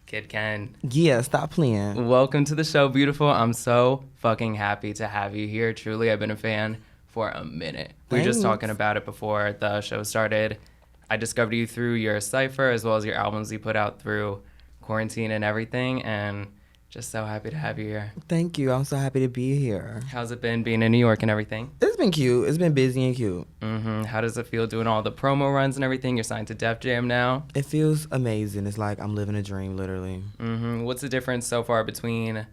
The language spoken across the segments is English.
Kidd Kenn. Yeah, stop playing. Welcome to the show, beautiful. I'm so fucking happy to have you here. Truly, I've been a fan for a minute. We were just talking about it before the show started. I discovered you through your cipher as well as your albums you put out through quarantine and everything, and just so happy to have you here. Thank you. I'm so happy to be here. How's it been being in New York and everything? It's been cute. It's been busy and cute. How does it feel doing all the promo runs and everything? You're signed to Def Jam now. It feels amazing. It's like I'm living a dream, literally. What's the difference so far between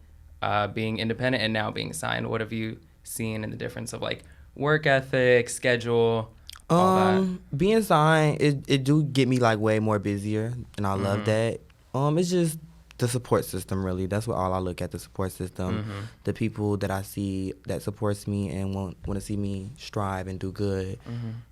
being independent and now being signed? What have you seen in the difference of like work ethic, schedule, all that? Being signed, it do get me like way more busier, and I love that. It's just the support system, really. That's what all I look at, the support system. The people that I see that supports me and want to see me strive and do good.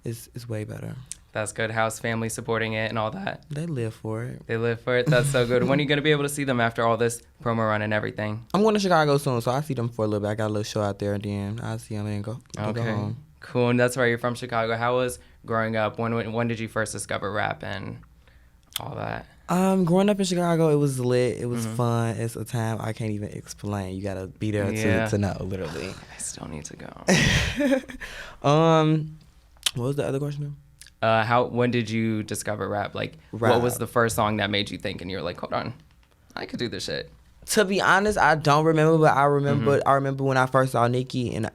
It's way better. That's good. How's family supporting it and all that? They live for it. They live for it. That's so good. When are you going to be able to see them after all this promo run and everything? I'm going to Chicago soon, so I'll see them for a little bit. I got a little show out there, and then I'll see them and go home. Cool. And that's why you're from Chicago. How was growing up? When did you first discover rap and all that? Growing up in Chicago, it was lit. It was fun. It's a time I can't even explain. You gotta be there to know, literally. I still need to go. What was the other question? When did you discover rap? Like, what was the first song that made you think and you're like, hold on, I could do this shit? To be honest, I don't remember, but I remember when I first saw Nicki, and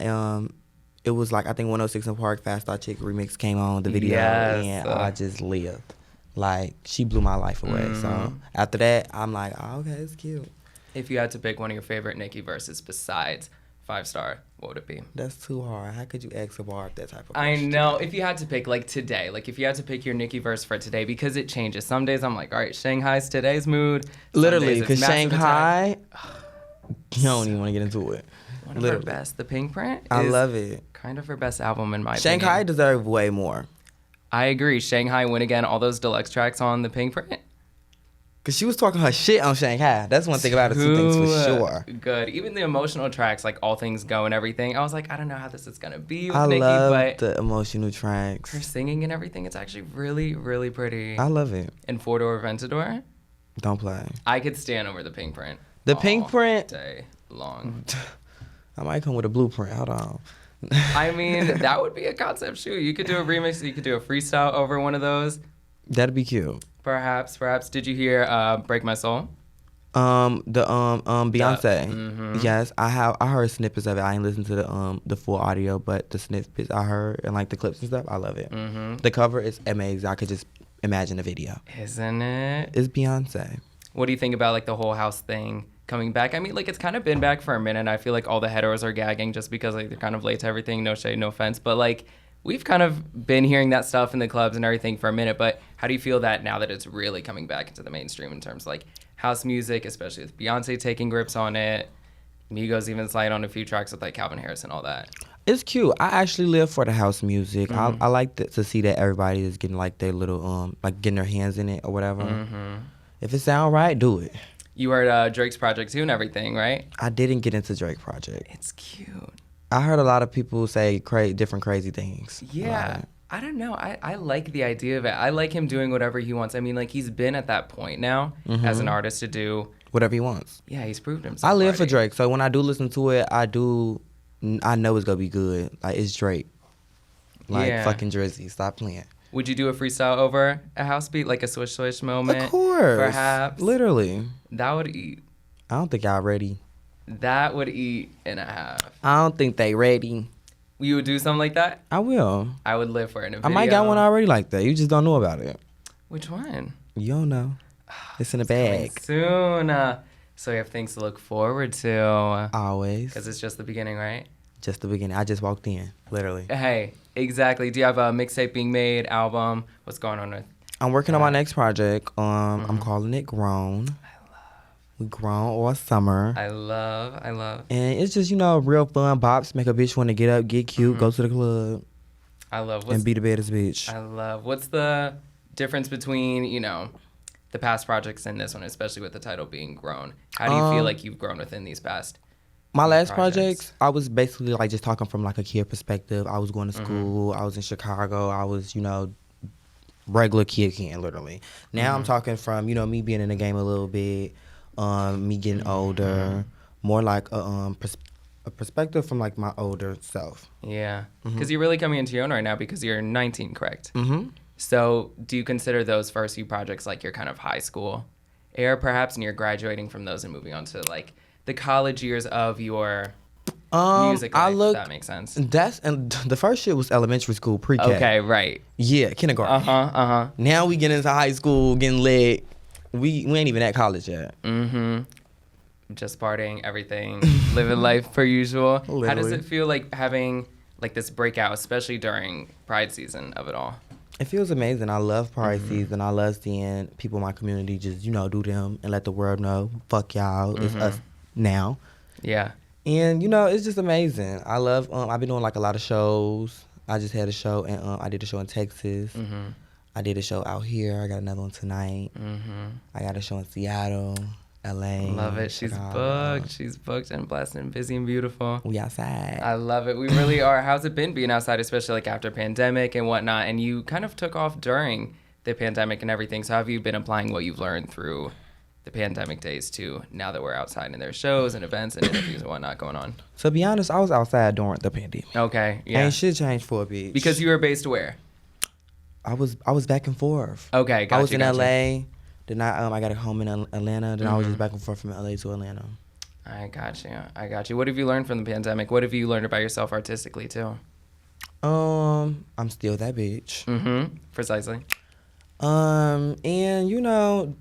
it was like, I think 106 in Park, Fast Star Chick remix came on the video, and I just lived. Like, she blew my life away. So after that, I'm like, oh, okay, it's cute. If you had to pick one of your favorite Nicki verses besides 5 Star, what would it be? That's too hard. How could you ask a Barb that type of I question? know. If you had to pick, like, today, like, if you had to pick your Nicki verse for today, because it changes. Some days I'm like, all right, Shanghai's today's mood. Literally, because Shanghai, you don't even want to get into it. One of her best. The Pink Print I love it. Kind of her best album in my opinion. Shanghai deserves way more. I agree. Shanghai, Win Again, all those deluxe tracks on the Pink Print. Because she was talking her shit on Shanghai. That's one thing about it, two things for sure. Good. Even the emotional tracks, like All Things Go and everything, I was like, I don't know how this is going to be with Nicki, love the emotional tracks. Her singing and everything, it's actually really, really pretty. I love it. And Four Door Aventador? Don't play. I could stand over the Pink Print. The Pink Print? Day long. I might come with a blueprint. Hold on. I mean, that would be a concept shoot. You could do a remix. You could do a freestyle over one of those. That'd be cute. Perhaps. Did you hear "Break My Soul"? Beyonce. Yes, I heard snippets of it. I ain't listened to the full audio, but the snippets I heard and like the clips and stuff, I love it. The cover is amazing. I could just imagine the video. Isn't it? It's Beyonce. What do you think about like the whole house thing coming back? I mean, like, it's kind of been back for a minute. I feel like all the heteros are gagging just because like they're kind of late to everything. No shade, no offense, but like we've kind of been hearing that stuff in the clubs and everything for a minute. But how do you feel that now that it's really coming back into the mainstream in terms of like house music, especially with Beyonce taking grips on it, Migos even slide on a few tracks with like Calvin Harris and all that? It's cute. I actually live for the house music. I like to see that everybody is getting like their little like getting their hands in it or whatever. If it sound right, do it. You heard Drake's project too and everything, right? I didn't get into Drake project. It's cute. I heard a lot of people say different crazy things. Yeah. I don't know. I like the idea of it. I like him doing whatever he wants. I mean, like, he's been at that point now as an artist to do whatever he wants. Yeah, he's proved himself. I live for Drake, so when I do listen to it, I know it's gonna be good. Like, it's Drake. Like, fucking Drizzy. Stop playing. Would you do a freestyle over a house beat, like a swish swish moment? Of course. Perhaps. Literally. That would eat. I don't think y'all ready. That would eat and a half. I don't think they ready. You would do something like that? I will. I would live for it in a video. I might got one already like that. You just don't know about it. Which one? You don't know. It's in the bag. Soon. So we have things to look forward to. Always. Because it's just the beginning, right? Just the beginning. I just walked in, literally. Hey, exactly. Do you have a mixtape being made, album? What's going on with? I'm working on my next project. I'm calling it Grown. We grown all summer. I love. And it's just, real fun. Bops make a bitch want to get up, get cute, go to the club. I love. And be the baddest bitch. I love. What's the difference between, the past projects and this one, especially with the title being Grown? How do you feel like you've grown within these past my last projects, I was basically like just talking from like a kid perspective. I was going to school. I was in Chicago. I was, regular Kidd Kenn, literally. Now I'm talking from, you know, me being in the game a little bit, me getting older, more like a perspective from like my older self. Yeah, because you're really coming into your own right now because you're 19, correct? Mm-hmm. So do you consider those first few projects like your kind of high school era perhaps, and you're graduating from those and moving on to like the college years of your music life, if that makes sense? And the first shit was elementary school, pre-K. Okay, right. Yeah, kindergarten. Now we get into high school, getting lit. We ain't even at college yet. Just partying, everything, living life per usual. Literally. How does it feel like having like this breakout, especially during Pride season of it all? It feels amazing. I love Pride season. I love seeing people in my community just, you know, do them and let the world know, fuck y'all, it's us now. Yeah. And, you know, it's just amazing. I love, I've been doing like a lot of shows. I just had a show, and I did a show in Texas. I did a show out here. I got another one tonight. I got a show in Seattle, LA. Love it. She's Chicago. booked. She's booked and blessed and busy and beautiful. We outside. I love it. We really are. How's it been being outside, especially like after pandemic and whatnot? And you kind of took off during the pandemic and everything. So how have you been applying what you've learned through the pandemic days to now that we're outside and there's shows and events and interviews and whatnot going on? To be honest, I was outside during the pandemic. Okay, yeah. Ain't shit changed for a bitch. Because you were based where? I was back and forth. Okay, gotcha. I was in LA. Then I got a home in Atlanta. Then I was just back and forth from LA to Atlanta. I got you. What have you learned from the pandemic? What have you learned about yourself artistically too? I'm still that bitch. Precisely. And you know,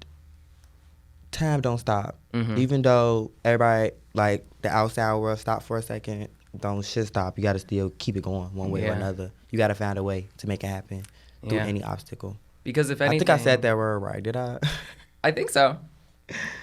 time don't stop. Even though everybody, like the outside world, stop for a second, don't shit stop. You gotta still keep it going one way or another. You gotta find a way to make it happen through any obstacle. Because if anything, I think I said that word right. Did I? I think so.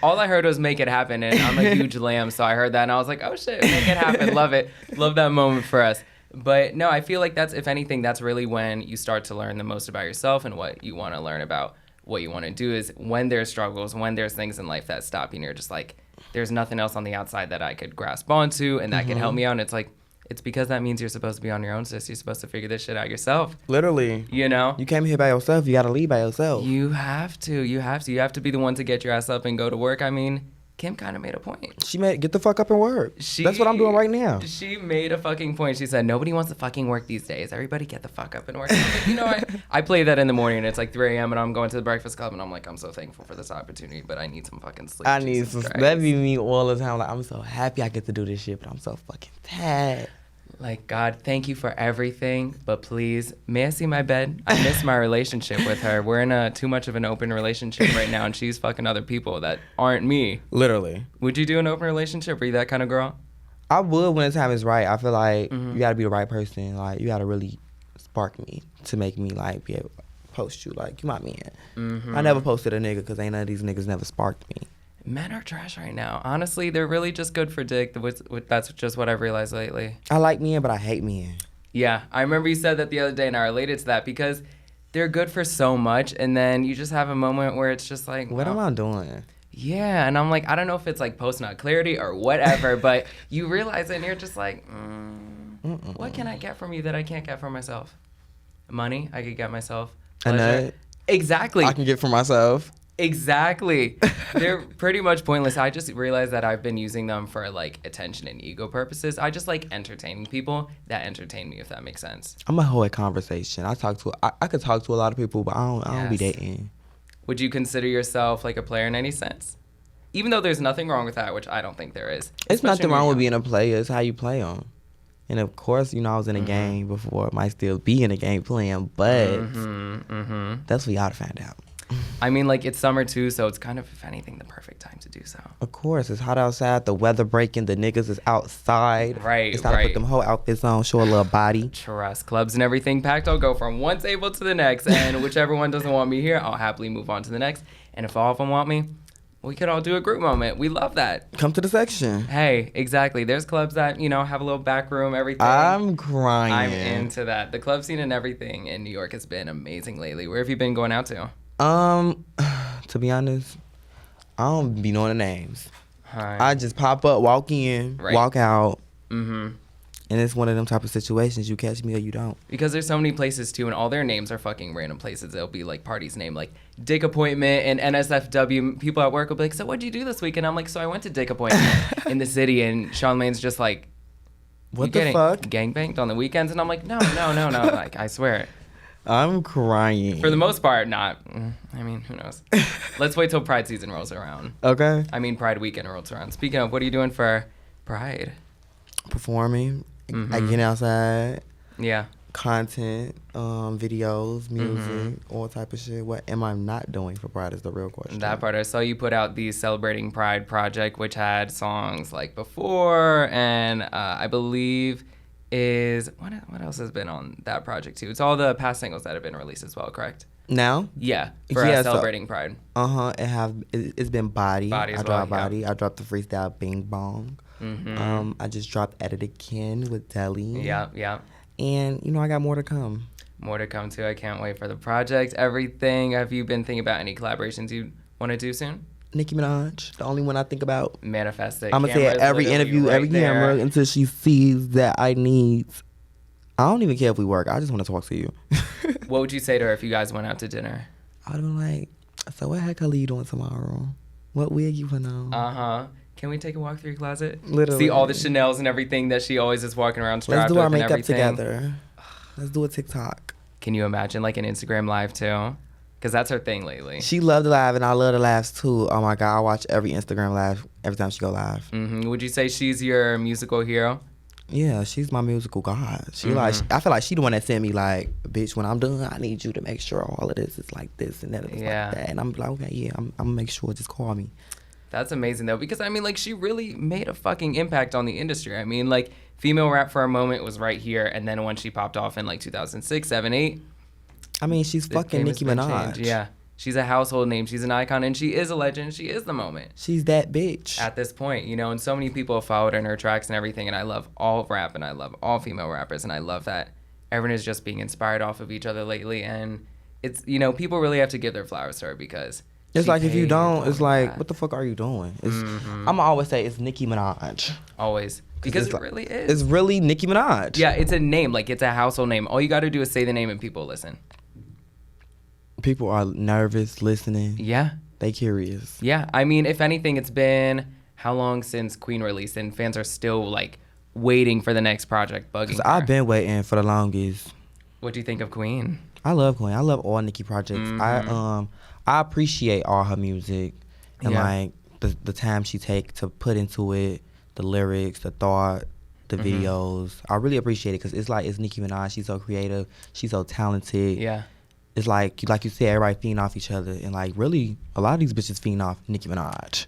All I heard was make it happen, and I'm a huge lamb, so I heard that and I was like, oh shit, make it happen. Love it. Love that moment for us. But no, I feel like that's, if anything, that's really when you start to learn the most about yourself and what you want to learn about what you want to do, is when there's struggles, when there's things in life that stop you and you're just like, there's nothing else on the outside that I could grasp onto and that can help me out. And it's like, it's because that means you're supposed to be on your own, sis. You're supposed to figure this shit out yourself. Literally. You know? You came here by yourself. You got to leave by yourself. You have to. You have to be the one to get your ass up and go to work. I mean, Kim kind of made a point. Get the fuck up and work. That's what I'm doing right now. She made a fucking point. She said, nobody wants to fucking work these days. Everybody get the fuck up and work. Like, you know, I play that in the morning, and it's like 3 a.m. and I'm going to the Breakfast Club, and I'm like, I'm so thankful for this opportunity, but I need some fucking sleep. I need some. That be me all the time. Like, I'm so happy I get to do this shit, but I'm so fucking tired. Like, God, thank you for everything, but please, may I see my bed? I miss my relationship with her. We're in too much of an open relationship right now, and she's fucking other people that aren't me. Literally. Would you do an open relationship? Are you that kind of girl? I would when the time is right. I feel like you got to be the right person. Like, you got to really spark me to make me, like, be able to post you. Like, you my man. I never posted a nigga because ain't none of these niggas never sparked me. Men are trash right now. Honestly, they're really just good for dick. That's just what I've realized lately. I like men, but I hate men. Yeah, I remember you said that the other day, and I related to that because they're good for so much, and then you just have a moment where it's just like, what am I doing? Yeah, and I'm like, I don't know if it's like post-nut clarity or whatever, but you realize it, and you're just like, what can I get from you that I can't get from myself? Money, I could get myself. Pleasure. A nut. Exactly. I can get for myself. Exactly. They're pretty much pointless. I just realized that I've been using them for like attention and ego purposes. I just like entertaining people that entertain me, if that makes sense. I'm a hoe at conversation. I could talk to a lot of people, but I don't be dating. Would you consider yourself like a player in any sense? Even though there's nothing wrong with that, which I don't think there is. It's nothing wrong with being a player. It's how you play them. And of course, you know, I was in a game before. Might still be in a game playing, but that's what y'all to find out. I mean, like, it's summer too, so it's kind of, if anything, the perfect time to do so. Of course, it's hot outside. The weather breaking. The niggas is outside. Right, it's time to put them whole outfits on, show a little body. Trust, clubs and everything packed. I'll go from one table to the next, and whichever one doesn't want me here, I'll happily move on to the next. And if all of them want me, we could all do a group moment. We love that. Come to the section. Hey, exactly. There's clubs that, you know, have a little back room, everything. I'm crying. I'm into that. The club scene and everything in New York has been amazing lately. Where have you been going out to? To be honest, I don't be knowing the names. Hi. I just pop up, walk in, walk out, and And it's one of them type of situations, you catch me or you don't. Because there's so many places, too, and all their names are fucking random places. They'll be, like, parties name, like, Dick Appointment and NSFW. People at work will be like, so what'd you do this weekend? I'm like, so I went to Dick Appointment in the city, and Charlamagne's just like, what the fuck? Gangbanged on the weekends? And I'm like, no. Like, I swear. I'm crying. For the most part, not. I mean, who knows? Let's wait till Pride season rolls around. Okay. I mean, Pride weekend rolls around. Speaking of, what are you doing for Pride? Performing. I get outside. Yeah. Content, videos, music, all type of shit. What am I not doing for Pride is the real question. That part. I saw you put out the Celebrating Pride project, which had songs like Before, and I believe is what else has been on that project too? It's all the past singles that have been released as well, correct? Now? Yeah, for Celebrating Pride. It's been Body. Body as I dropped well, Body. I dropped the freestyle Bing Bong. I just dropped Edited Ken with Deli. Yeah. And, I got more to come. More to come, too. I can't wait for the project, everything. Have you been thinking about any collaborations you want to do soon? Nicki Minaj, the only one I think about. Manifest it. I'm going to say it every interview, every camera, until she sees that I need. I don't even care if we work. I just want to talk to you. What would you say to her if you guys went out to dinner? I would have been like, so what heck color you doing tomorrow? What wig you putting on? Uh-huh. Can we take a walk through your closet? Literally. See all the Chanels and everything that she always is walking around strapped with and everything. Let's do our makeup together. Let's do a TikTok. Can you imagine like an Instagram live too? Because that's her thing lately. She loved the live and I love the lives too. Oh my God, I watch every Instagram live every time she go live. Would you say she's your musical hero? Yeah, she's my musical god. I feel like she the one that sent me like, bitch, when I'm done, I need you to make sure all of this is like this and that is like that. And I'm like, okay, yeah, I'm gonna make sure. Just call me. That's amazing though, because I mean, like, she really made a fucking impact on the industry. I mean, like, female rap for a moment was right here, and then when she popped off in like 2006, 7, 8. I mean, she's fucking Nicki Minaj. Yeah, she's a household name. She's an icon, and she is a legend. She is the moment. She's that bitch at this point, and so many people have followed in her tracks and everything. And I love all rap, and I love all female rappers, and I love that everyone is just being inspired off of each other lately. And it's people really have to give their flowers to her because. It's like if you don't, it's like, what the fuck are you doing? I'm gonna always say it's Nicki Minaj. Always. Because it really is. It's really Nicki Minaj. Yeah, it's a name. Like, it's a household name. All you got to do is say the name and people listen. People are nervous listening. Yeah. They curious. Yeah. I mean, if anything, it's been how long since Queen released? And fans are still, like, waiting for the next project, bugging her. I've been waiting for the longest. What do you think of Queen? I love Queen. I love all Nicki projects. I appreciate all her music and like the time she take to put into it, the lyrics, the thought, the videos. I really appreciate it because it's Nicki Minaj. She's so creative. She's so talented. Yeah. It's like you said, everybody feeding off each other, and like really a lot of these bitches feeding off Nicki Minaj.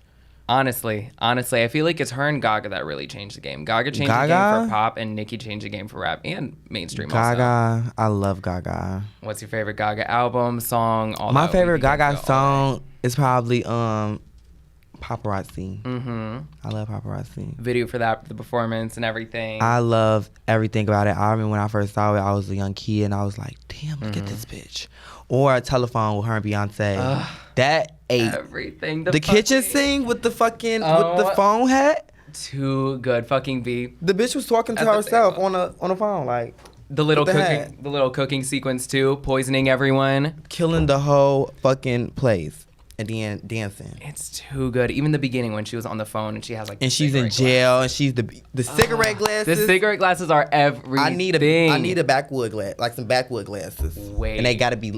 Honestly, I feel like it's her and Gaga that really changed the game. Gaga changed the game for pop, and Nicki changed the game for rap and mainstream Gaga, I love Gaga. What's your favorite Gaga album, song, all My that? My favorite Gaga song is probably Paparazzi. I love Paparazzi. Video for that, the performance and everything. I love everything about it. I remember when I first saw it, I was a young kid, and I was like, damn, look at this bitch. Or a telephone with her and Beyonce. That ate everything. The kitchen scene with the fucking with the phone hat. Too good. Fucking B. The bitch was talking to herself on a phone, like the little cooking sequence too, poisoning everyone, killing the whole fucking place. And then dancing. It's too good. Even the beginning when she was on the phone and she has like. And she's in jail and she's the cigarette glasses. The cigarette glasses are everything. I need a backwood glass, like some backwood glasses. Wait. And they gotta be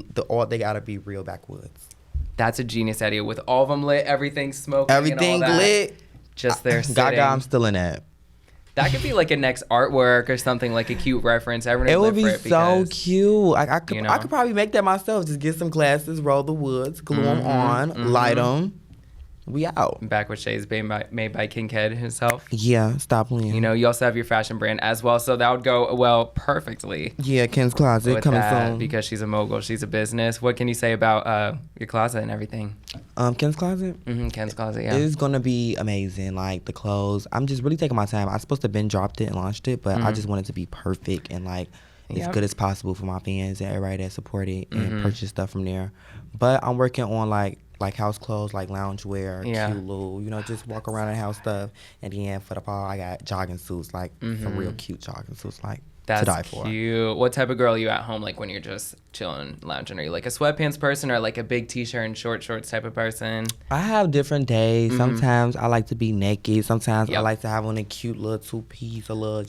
real backwoods. That's a genius idea with all of them lit, everything smoking. Everything and all that. lit. Just there sitting. Gaga, I'm still in that. That could be like a next artwork or something, like a cute reference. Everyone it would be so cute. I could probably make that myself. Just get some glasses, roll the woods, glue them on, light them. We out. Back with shades made by Kidd Kenn himself. Yeah, stop playing. You also have your fashion brand as well, so that would go well perfectly. Yeah, Ken's Closet coming soon. Because she's a mogul, she's a business. What can you say about your closet and everything? Ken's Closet? Ken's Closet, yeah. It's going to be amazing, like the clothes. I'm just really taking my time. I was supposed to have been dropped it and launched it, but I just want it to be perfect and like as good as possible for my fans and everybody that support it and purchase stuff from there. But I'm working on like like house clothes, like loungewear, cute little, just walk around in house stuff. And then for the fall, I got jogging suits, like some real cute jogging suits, like to die for. That's cute. What type of girl are you at home, like when you're just chilling, lounging? Are you like a sweatpants person or like a big t-shirt and shorts type of person? I have different days. Sometimes I like to be naked. Sometimes I like to have on a cute little two-piece, a little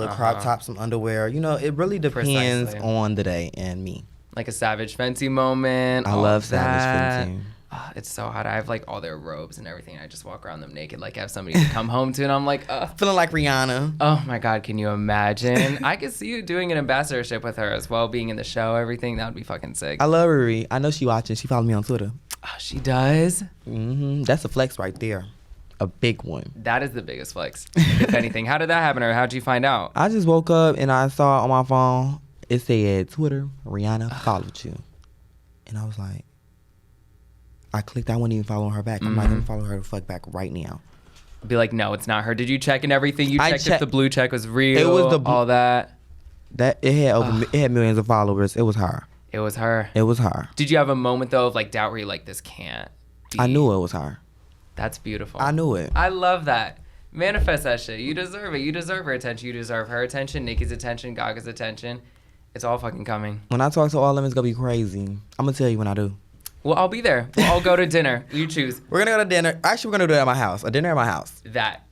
crop top, some underwear. It really depends on the day and me. Like a Savage Fenty moment. I love Savage Fenty. It's so hot. I have like all their robes and everything. I just walk around them naked, like I have somebody to come home to, and I'm like, feeling like Rihanna. Oh my God, can you imagine? I could see you doing an ambassadorship with her as well, being in the show, everything. That would be fucking sick. I love Riri. I know she watching. She follows me on Twitter. Oh, she does? That's a flex right there. A big one. That is the biggest flex, if anything. How did that happen, or how'd you find out? I just woke up and I saw on my phone, it said, Twitter, Rihanna followed you. And I was like, I clicked, I wasn't even following her back. I'm not going to follow her the fuck back right now. Be like, no, it's not her. Did you check and everything? You checked if the blue check was real, it was all that? It had millions of followers. It was her. It was her. It was her. Did you have a moment, though, of like doubt where you're like, this can't be? I knew it was her. That's beautiful. I knew it. I love that. Manifest that shit. You deserve it. You deserve her attention. You deserve her attention, Nicki's attention, Gaga's attention. It's all fucking coming. When I talk to all of them, it's going to be crazy. I'm going to tell you when I do. Well, I'll be there. We'll all go to dinner. You choose. We're going to go to dinner. Actually, we're going to do it at my house. A dinner at my house. That.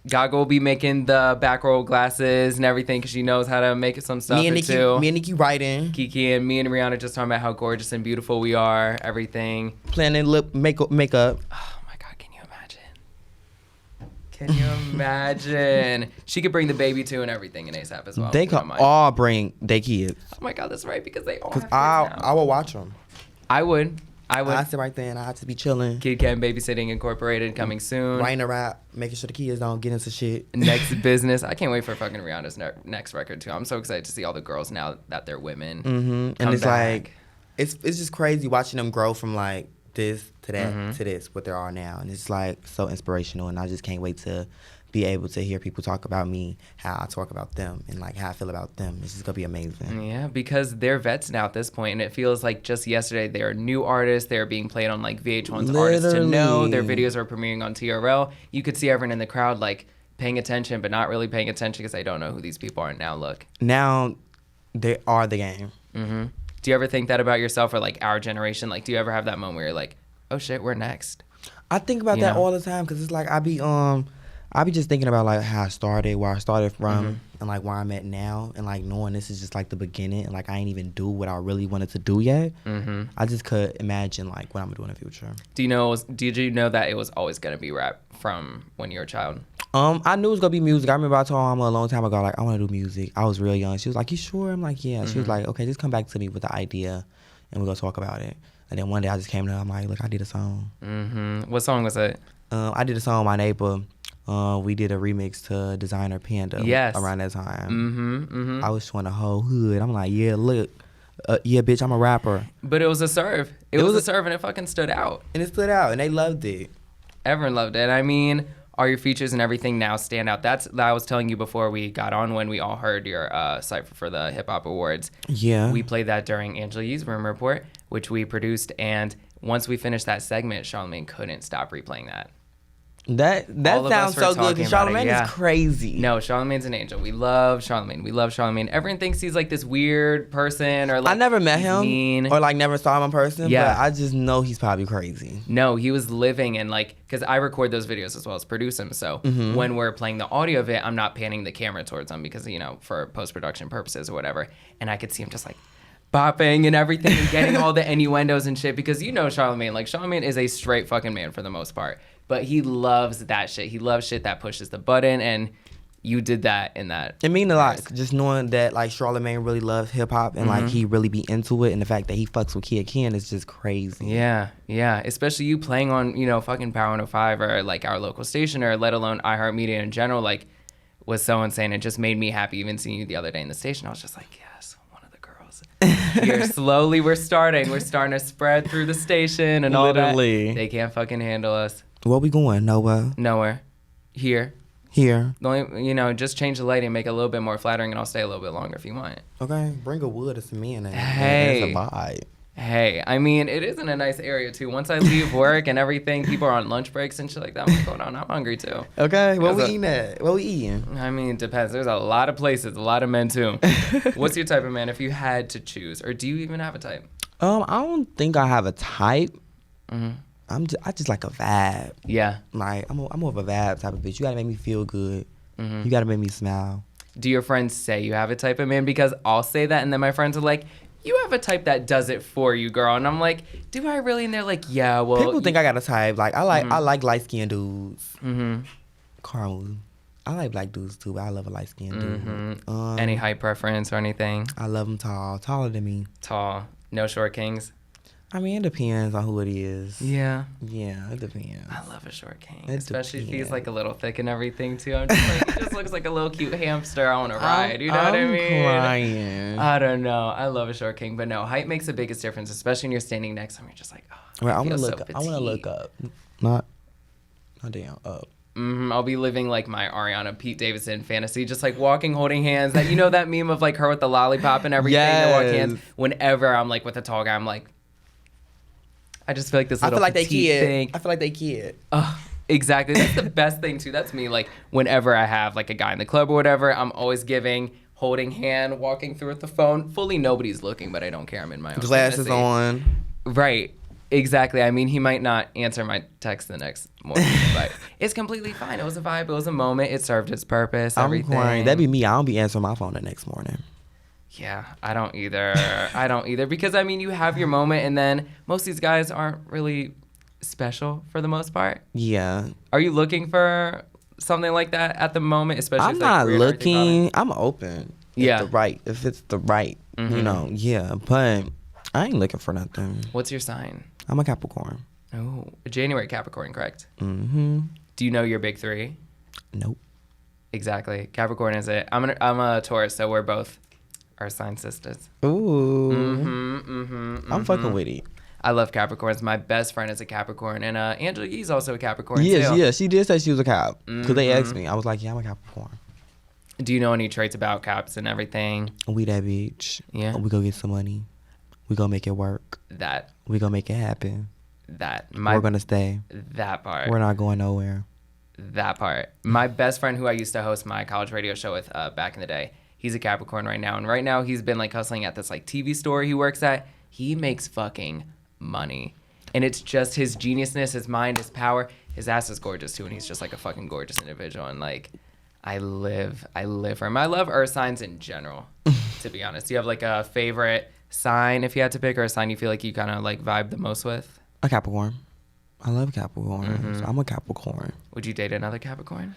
Gaga will be making the back roll glasses and everything because she knows how to make some stuff too. Me and Nikki writing. Kiki and me and Rihanna just talking about how gorgeous and beautiful we are. Everything. Planning lip makeup. Oh my God, can you imagine? Can you imagine? She could bring the baby too and everything in ASAP as well. They could all bring their kids. Oh my God, that's right, because they all have kids now. I will watch them. I would. I sit right there and I have to be chilling. Kidd Kenn Babysitting Incorporated coming soon. Writing a rap, making sure the kids don't get into shit. Next business. I can't wait for fucking Rihanna's next record too. I'm so excited to see all the girls now that they're women. And it's back. Like, it's just crazy watching them grow from like this to that to this, what they are now. And it's like so inspirational. And I just can't wait to be able to hear people talk about me, how I talk about them, and like how I feel about them. It's just gonna be amazing. Yeah, because they're vets now at this point, and it feels like just yesterday they are new artists. They're being played on like VH1's Artists to Know. Their videos are premiering on TRL. You could see everyone in the crowd like paying attention, but not really paying attention because they don't know who these people are now. Look, now they are the game. Do you ever think that about yourself or like our generation? Like, do you ever have that moment where you're like, oh shit, we're next? I think about that all the time because it's like I be just thinking about like how I started, where I started from, and like where I'm at now, and like knowing this is just like the beginning, and like I ain't even do what I really wanted to do yet. I just could imagine like what I'm gonna do in the future. Did you know that it was always gonna be rap from when you were a child? I knew it was gonna be music. I remember I told Mama a long time ago, like I want to do music. I was real young. She was like, "You sure?" I'm like, "Yeah." She was like, "Okay, just come back to me with the idea, and we're gonna talk about it." And then one day I just came to her. I'm like, "Look, I did a song." What song was it? I did a song with my neighbor. We did a remix to Designer Panda around that time. I was showing the whole hood. I'm like, yeah, look. Yeah, bitch, I'm a rapper. But it was a serve. It was a serve, and it fucking stood out. And it stood out, and they loved it. Everyone loved it. I mean, all your features and everything now stand out. That I was telling you before we got on when we all heard your cypher for the Hip Hop Awards. Yeah. We played that during Angela Yee's Room Report, which we produced, and once we finished that segment, Charlamagne couldn't stop replaying that. That sounds so good because Charlamagne is crazy. No, Charlamagne's an angel. We love Charlamagne. Everyone thinks he's like this weird person or like I never met him mean. or like never saw him in person, but I just know he's probably crazy. No, he was living and like, because I record those videos as well as produce them. So when we're playing the audio of it, I'm not panning the camera towards him because, for post-production purposes or whatever. And I could see him just like bopping and everything and getting all the innuendos and shit because Charlamagne. Like Charlamagne is a straight fucking man for the most part. But he loves that shit. He loves shit that pushes the button, and you did that in that. It means a lot, just knowing that like Charlamagne really loves hip hop and like he really be into it, and the fact that he fucks with Kidd Kenn is just crazy. Yeah. Especially you playing on fucking Power 105 or like our local station or let alone iHeartMedia in general, like was so insane. It just made me happy. Even seeing you the other day in the station, I was just like, yes, one of the girls. Here slowly we're starting to spread through the station and all that. They can't fucking handle us. Where we going? Nowhere. Here. The only, just change the lighting and make it a little bit more flattering, and I'll stay a little bit longer if you want. Okay, bring a wood or some in there. Hey. That's a vibe. Hey, I mean, it is in a nice area too. Once I leave work and everything, people are on lunch breaks and shit like that. I'm like, hold on, I'm hungry too. Okay, what we eating at? What we eating? I mean, it depends. There's a lot of places, a lot of men too. What's your type of man if you had to choose, or do you even have a type? I don't think I have a type. Mm-hmm. I just like a vibe. Yeah. Like I'm more of a vibe type of bitch. You gotta make me feel good. Mm-hmm. You gotta make me smile. Do your friends say you have a type of man? Because I'll say that, and then my friends are like, you have a type that does it for you, girl. And I'm like, do I really? And they're like, yeah, well. People think I got a type. Like I like light skinned dudes. Mm-hmm. Carl, I like black dudes too, but I love a light skinned dude. Any height preference or anything? I love them tall, taller than me. Tall. No short kings? I mean, it depends on who it is. Yeah. Yeah, it depends. I love a short king. It Especially if he's depends. like a little thick and everything too. I'm just like, he just looks like a little cute hamster I want to ride. You know what I mean? Crying. I don't know. I love a short king, but no, height makes the biggest difference, especially when you're standing next to him. You're just like, oh, Right, I I want to feel look. so I want to look petite. up. Not down. Up. I'll be living like my Ariana Pete Davidson fantasy, just like walking, holding hands. That, you know, that meme of like her with the lollipop and everything. They walk hands. Yes. Whenever I'm like with a tall guy, I'm like, I just feel like this I little feel like they petite kid. thing. I feel like they kid. Exactly. That's the best thing too. That's me. Like whenever I have like a guy in the club or whatever, I'm always giving, holding hand, walking through with the phone. Fully nobody's looking, but I don't care. I'm in my own Glasses fantasy. on. Right. Exactly. I mean, he might not answer my text the next morning, but it's completely fine. It was a vibe. It was a moment. It served its purpose. I'm Everything. crying. That'd be me. I don't be answering my phone the next morning. Yeah, I don't either. I don't either because I mean, you have your moment, and then most of these guys aren't really special for the most part. Yeah. Are you looking for something like that at the moment, especially? I'm if, not career and everything about looking. I'm open. Yeah. If it's the right, you know, yeah. But I ain't looking for nothing. it? What's your sign? I'm a Capricorn. Oh, January Capricorn, correct? Mm-hmm. Do you know your big three? Nope. Exactly. Capricorn is it. I'm a Taurus, so we're both our sign sisters. Ooh. I'm fucking with it. I love Capricorns. My best friend is a Capricorn, and Angela Yee's also a Capricorn Yeah, too. yeah. She did say she was a Cap because they asked me. I was like, yeah, I'm a Capricorn. Do you know any traits about Caps and everything? We that bitch. Yeah. We go get some money. We gonna make it work. That We gonna make it happen. my We're gonna stay. that part. We're not going nowhere. That part. My best friend who I used to host my college radio show with back in the day, he's a Capricorn right now. And right now he's been like hustling at this like TV store he works at. He makes fucking money. And it's just his geniusness, his mind, his power. His ass is gorgeous too. And he's just like a fucking gorgeous individual. And like, I live for him. I love earth signs in general, to be honest. Do you have like a favorite sign if you had to pick, or a sign you feel like you kind of like vibe the most with? A Capricorn. I love Capricorn. So I'm a Capricorn. Would you date another Capricorn?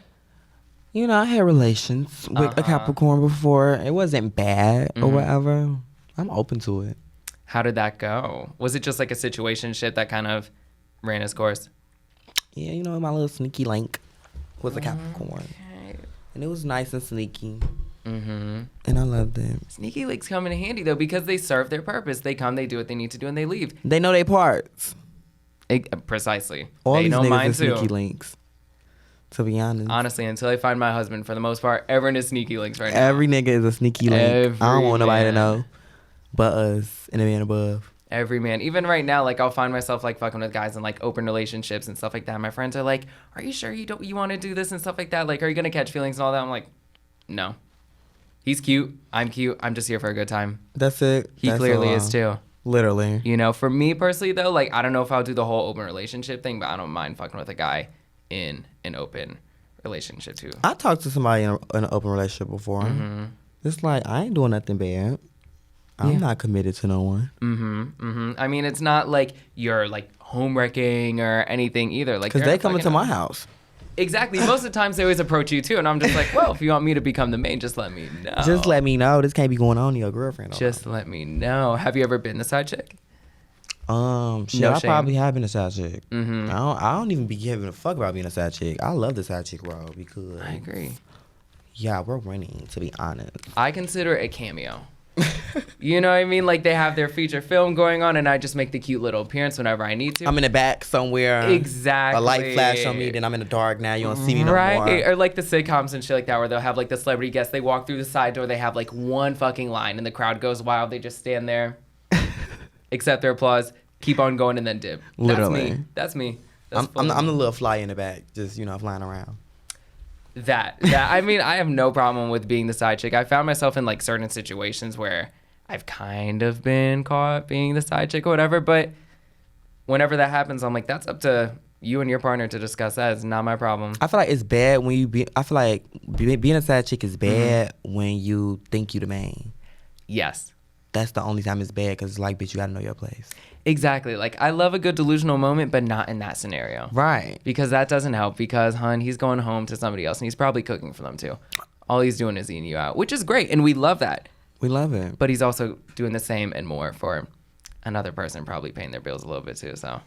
You know, I had relations with a Capricorn before. It wasn't bad or whatever. I'm open to it. How did that go? Was it just like a situationship that kind of ran its course? Yeah, you know, my little sneaky link was a Capricorn. Okay. And it was nice and sneaky. Mm-hmm. And I loved it. Sneaky links come in handy though because they serve their purpose. They come, they do what they need to do, and they leave. They know their parts. Precisely. All They these know niggas mine are too. sneaky links. To be honest. Honestly, until I find my husband, for the most part, everyone is sneaky links right now. Every nigga is a sneaky link. I don't want nobody to man. know but us and the man above. Every man. Even right now, like I'll find myself like fucking with guys in like open relationships and stuff like that. My friends are like, "Are you sure you want to do this and stuff like that? Like, are you gonna catch feelings and all that?" I'm like, "No." He's cute. I'm cute. I'm just here for a good time. That's it. He That's clearly all. is too. Literally. You know, for me personally though, like I don't know if I'll do the whole open relationship thing, but I don't mind fucking with a guy in an open relationship too. I talked to somebody in an open relationship before. It's like, I ain't doing nothing bad. I'm not committed to no one. I mean, it's not like you're like home wrecking or anything either. Like, Because they're they come into fucking- my house. Exactly. Most of the times they always approach you too, and I'm just like, well, if you want me to become the main, just let me know. Just let me know. This can't be going on to your girlfriend. Just let me know. Have you ever been the side chick? Shit, No I shame. probably have been a side chick. I don't even be giving a fuck about being a side chick. I love the side chick role because I agree. yeah, we're winning, to be honest. I consider it a cameo. You know what I mean? Like they have their feature film going on, and I just make the cute little appearance whenever I need to. I'm in the back somewhere. Exactly. A light flash on me, then I'm in the dark now. You don't see me no Right. more. Or like the sitcoms and shit like that where they'll have like the celebrity guests, they walk through the side door, they have like one fucking line and the crowd goes wild, they just stand there. accept their applause, keep on going, and then dip. Literally. That's me. That's I'm fully the me. little fly in the back, just, flying around. That I mean, I have no problem with being the side chick. I found myself in like certain situations where I've kind of been caught being the side chick or whatever, but whenever that happens, I'm like, that's up to you and your partner to discuss. That is not my problem. I feel like it's bad when I feel like being a side chick is bad when you think you the main. Yes. That's the only time it's bad, because it's like, bitch, you gotta know your place. Exactly. Like, I love a good delusional moment, but not in that scenario. Right. Because that doesn't help, because, hun, he's going home to somebody else, and he's probably cooking for them, too. All he's doing is eating you out, which is great, and we love that. We love it. But he's also doing the same and more for another person, probably paying their bills a little bit, too, so.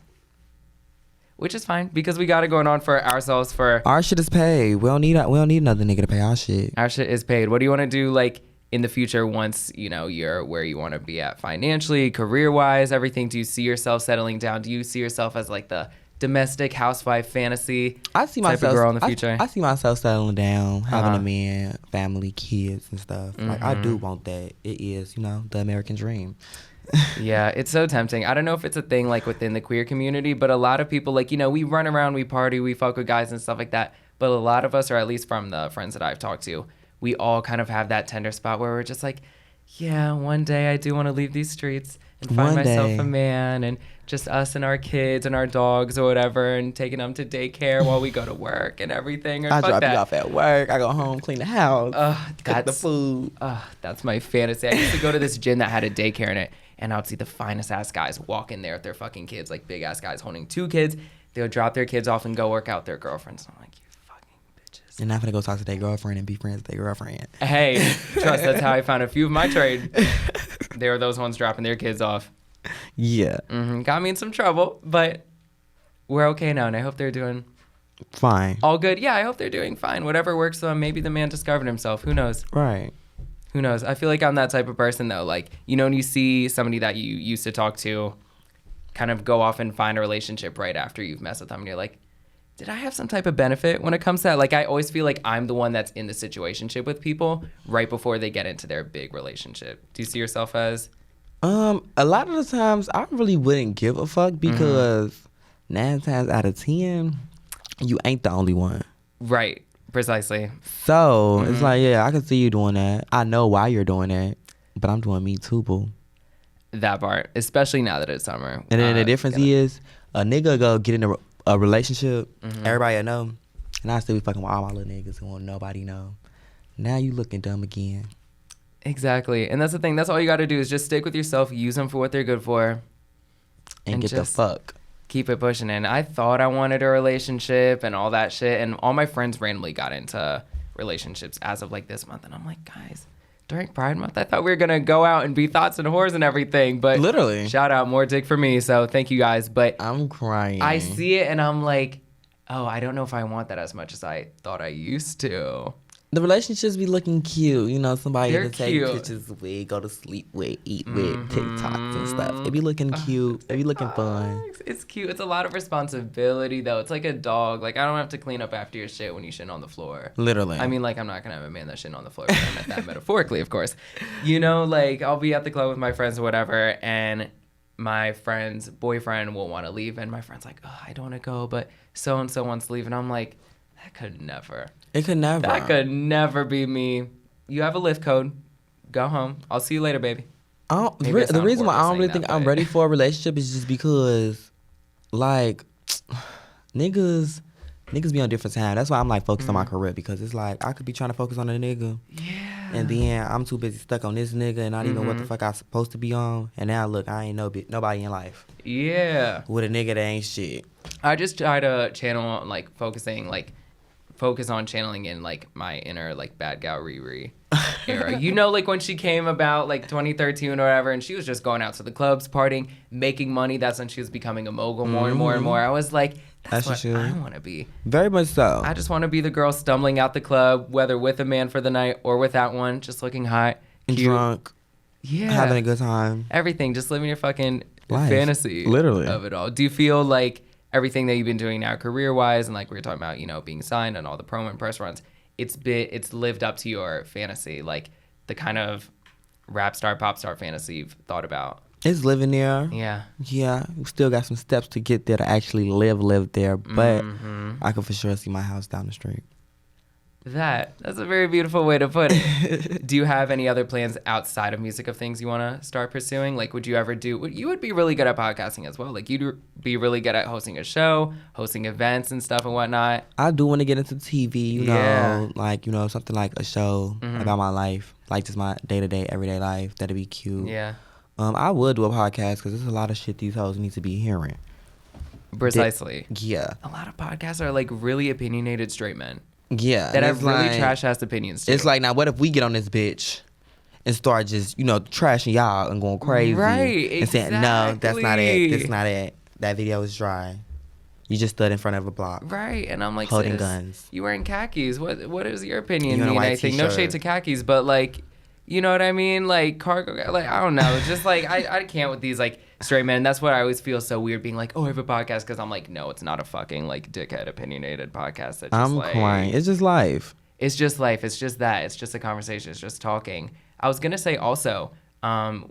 Which is fine, because we got it going on for ourselves. For our shit is paid. We don't need another nigga to pay our shit. Our shit is paid. What do you want to do, like, in the future, once you're where you want to be at financially, career-wise, everything? Do you see yourself settling down? Do you see yourself as like the domestic housewife fantasy type of girl in the future? I see myself settling down, having a man, family, kids, and stuff. Like, I do want that. It is, the American dream. Yeah, it's so tempting. I don't know if it's a thing like within the queer community, but a lot of people, like, we run around, we party, we fuck with guys and stuff like that. But a lot of us, or at least from the friends that I've talked to, we all kind of have that tender spot where we're just like, yeah, one day I do want to leave these streets and find myself a man, and just us and our kids and our dogs or whatever, and taking them to daycare while we go to work and everything. Or I fuck drop that. you off at work. I go home, clean the house, cook the food. That's my fantasy. I used to go to this gym that had a daycare in it, and I would see the finest ass guys walk in there with their fucking kids, like big ass guys holding 2 kids. They would drop their kids off and go work out with their girlfriends. I'm like, you're not gonna go talk to their girlfriend and be friends with their girlfriend. Hey, trust, that's how I found a few of my trade. They were those ones dropping their kids off. Yeah. Got me in some trouble, but we're okay now, and I hope they're doing fine. All good. Yeah, I hope they're doing fine. Whatever works for them. Maybe the man discovered himself. Who knows? Right. Who knows? I feel like I'm that type of person, though. Like, when you see somebody that you used to talk to kind of go off and find a relationship right after you've messed with them, and you're like, did I have some type of benefit when it comes to that? Like, I always feel like I'm the one that's in the situationship with people right before they get into their big relationship. Do you see yourself as? A lot of the times I really wouldn't give a fuck, because 9 times out of 10, you ain't the only one. Right. Precisely. So it's like, yeah, I can see you doing that. I know why you're doing that, but I'm doing me too, boo. That part, especially now that it's summer. And then the difference is, a nigga go get in a relationship, everybody will know, and I still be fucking with all my little niggas who won't nobody know. Now you looking dumb again. Exactly. And that's the thing. That's all you got to do is just stick with yourself, use them for what they're good for, and get the fuck. Keep it pushing. And I thought I wanted a relationship and all that shit, and all my friends randomly got into relationships as of like this month, and I'm like, guys, during Pride Month, I thought we were going to go out and be thoughts and whores and everything. But literally, shout out, more dick for me. So thank you guys. But I'm crying. I see it and I'm like, oh, I don't know if I want that as much as I thought I used to. The relationships be looking cute. Somebody They're to take cute. pictures with, go to sleep with, eat with, TikToks and stuff. It be looking cute. It be looking fun. It's cute. It's a lot of responsibility, though. It's like a dog. Like, I don't have to clean up after your shit when you shit on the floor. Literally. I mean, like, I'm not going to have a man that's shitting on the floor, but I meant that metaphorically, of course. Like, I'll be at the club with my friends or whatever, and my friend's boyfriend will want to leave, and my friend's like, oh, I don't want to go, but so-and-so wants to leave. And I'm like, that could never. It could never. That could never be me. You have a lift code. Go home. I'll see you later, baby. The reason why I don't really think I'm ready for a relationship is just because, like, niggas be on different time. That's why I'm like focused on my career, because it's like I could be trying to focus on a nigga. Yeah. And then I'm too busy stuck on this nigga and not even know what the fuck I'm supposed to be on. And now look, I ain't nobody in life. Yeah. With a nigga that ain't shit. I just try to channel, like, focus on channeling in, like, my inner, like, bad gal Riri era. Like, when she came about, like, 2013 or whatever, and she was just going out to the clubs, partying, making money. That's when she was becoming a mogul more and more and more. I was like, that's what I want to be. Very much so. I just want to be the girl stumbling out the club, whether with a man for the night or without one, just looking hot, cute, drunk, having a good time. Everything, just living your fucking life. Fantasy literally of it all. Do you feel like everything that you've been doing now career-wise, and like we were talking about, being signed and all the promo and press runs, it's lived up to your fantasy, like the kind of rap star, pop star fantasy you've thought about? It's living there. Yeah. Yeah, we still got some steps to get there to actually live there, but I can for sure see my house down the street. That's a very beautiful way to put it. Do you have any other plans outside of music of things you want to start pursuing? Like, would you ever you would be really good at podcasting as well. Like, you'd be really good at hosting a show, hosting events and stuff and whatnot. I do want to get into TV, you know, like, you know, something like a show about my life, like just my day-to-day, everyday life. That'd be cute. Yeah. I would do a podcast because there's a lot of shit these hoes need to be hearing. Precisely. Yeah. A lot of podcasts are like really opinionated straight men. Yeah. That have really trash-ass opinions, too. It's like, now, what if we get on this bitch and start just, you know, trashing y'all and going crazy? Right, and saying, no, that's not it. That's not it. That video is dry. You just stood in front of a block. Right. And I'm like, holding guns. You wearing khakis. What is your opinion? You in a white anything? No shade to khakis, but like, you know what I mean? Like, cargo, like, I don't know. Just like, I can't with these, like, straight men. That's what I always feel so weird being like, oh, I have a podcast, because I'm like, no, it's not a fucking like dickhead opinionated podcast. That's just I'm like, crying. It's just life. It's just life. It's just that. It's just a conversation. It's just talking. I was gonna say also,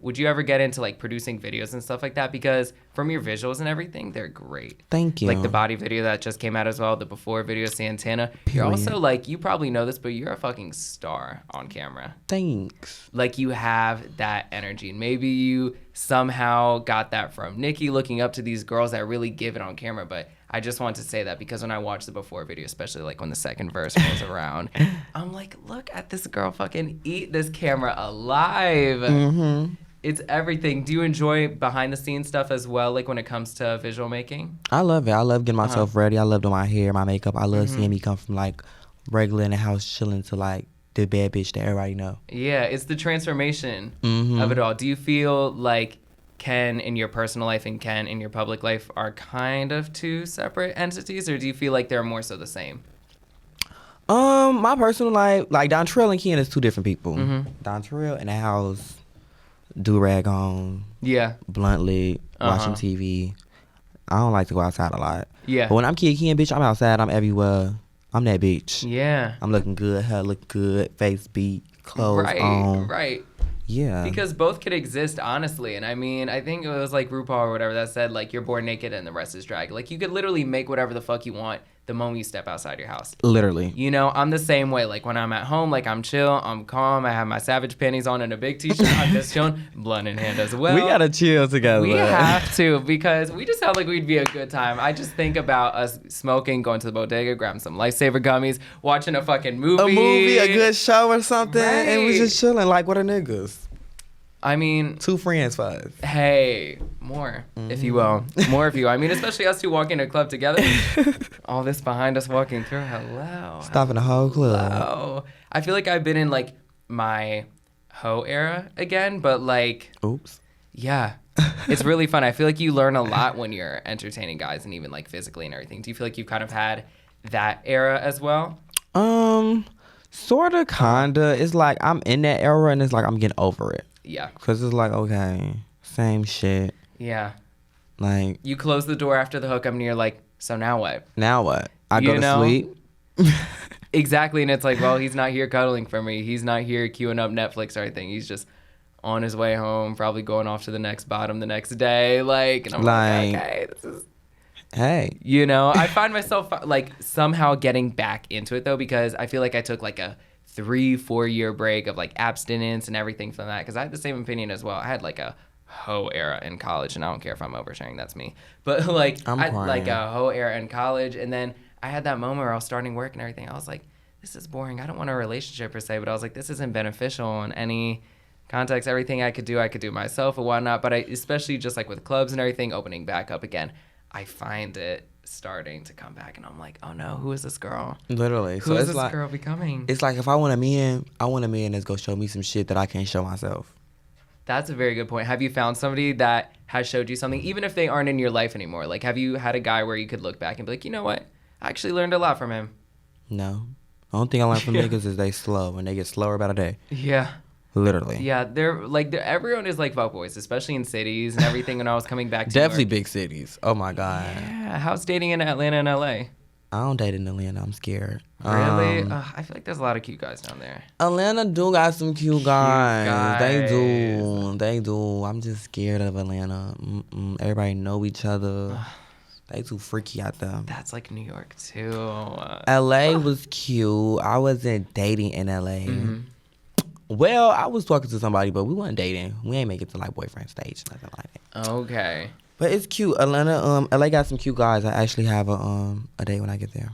would you ever get into like producing videos and stuff like that? Because from your visuals and everything, they're great. Thank you. Like the body video that just came out as well, the before video, Santana. Period. You're also like, you probably know this, but you're a fucking star on camera. Thanks. Like, you have that energy. And maybe you somehow got that from Nikki, looking up to these girls that really give it on camera. But I just want to say that because when I watch the before video, especially like when the second verse rolls around, I'm like, look at this girl fucking eat this camera alive. Mm-hmm. It's everything. Do you enjoy behind the scenes stuff as well, like when it comes to visual making? I love it. I love getting myself ready. I love doing my hair, my makeup. I love seeing me come from like regular in the house chilling to like the bad bitch that everybody know. Yeah, it's the transformation of it all. Do you feel like Ken in your personal life and Ken in your public life are kind of two separate entities, or do you feel like they're more so the same? My personal life, like Dontrell and Ken is two different people. Dontrell in the house, do-rag on, bluntly, watching TV. I don't like to go outside a lot. Yeah. But when I'm Kidd Kenn, bitch, I'm outside, I'm everywhere. I'm that bitch. Yeah. I'm looking good, hair look good, face beat, clothes on. Right. Yeah. Because both could exist, honestly. And I mean, I think it was like RuPaul or whatever that said, like, you're born naked and the rest is drag. Like, you could literally make whatever the fuck you want the moment you step outside your house. Literally. You know, I'm the same way. Like, when I'm at home, like, I'm chill, I'm calm, I have my Savage panties on and a big t-shirt. I'm just chilling, blunt in hand as well. We gotta chill together. We have to, because we just sound like we'd be a good time. I just think about us smoking, going to the bodega, grabbing some Lifesaver gummies, watching a fucking movie. A good show or something, and we just chilling like what are niggas. I mean, 2 friends for us. Hey, more, if you will. More if you will. I mean, especially us two walking to a club together. All this behind us walking through. Hello. Stopping the whole club. Hello. I feel like I've been in, like, my hoe era again, but, like... Oops. Yeah. It's really fun. I feel like you learn a lot when you're entertaining guys and even, like, physically and everything. Do you feel like you've kind of had that era as well? Sorta, kinda. It's like I'm in that era and it's like I'm getting over it. Yeah. Because it's like, okay, same shit. Yeah. Like. You close the door after the hookup and you're like, so now what? Now what? I go to sleep. Exactly. And it's like, well, he's not here cuddling for me. He's not here queuing up Netflix or anything. He's just on his way home, probably going off to the next bottom the next day. Like, and I'm like okay, this is... Hey. You know, I find myself, like, somehow getting back into it, though, because I feel like I took, like, a 3-4 year break of like abstinence and everything from that, because I had the same opinion as well. I had like a hoe era in college, and I don't care if I'm oversharing, that's me, but like I had like a hoe era in college, and then I had that moment where I was starting work and everything. I was like, this is boring. I don't want a relationship per se, but I was like, this isn't beneficial in any context. Everything I could do myself and whatnot, but I especially just like with clubs and everything opening back up again, I find it starting to come back, and I'm like, oh no, who is this girl? Literally. Who is this girl becoming? It's like, if I want a man that's gonna show me some shit that I can't show myself. That's a very good point. Have you found somebody that has showed you something, even if they aren't in your life anymore? Like, have you had a guy where you could look back and be like, you know what? I actually learned a lot from him. No. The only thing I learned from niggas is they slow, and they get slower about a day. Yeah. Literally. Yeah, everyone is like fuckboys, especially in cities and everything. When I was coming back to definitely New York. Big cities. Oh my god. Yeah, how's dating in Atlanta and LA? I don't date in Atlanta. I'm scared. Really? I feel like there's a lot of cute guys down there. Atlanta do got some cute guys. They guys. do. I'm just scared of Atlanta. Everybody know each other. They too freaky out there. That's like New York too. LA was cute. I wasn't dating in LA. Well, I was talking to somebody, but we wasn't dating. We ain't make it to like boyfriend stage, nothing like that. Okay. But it's cute. Atlanta, LA got some cute guys. I actually have a date when I get there.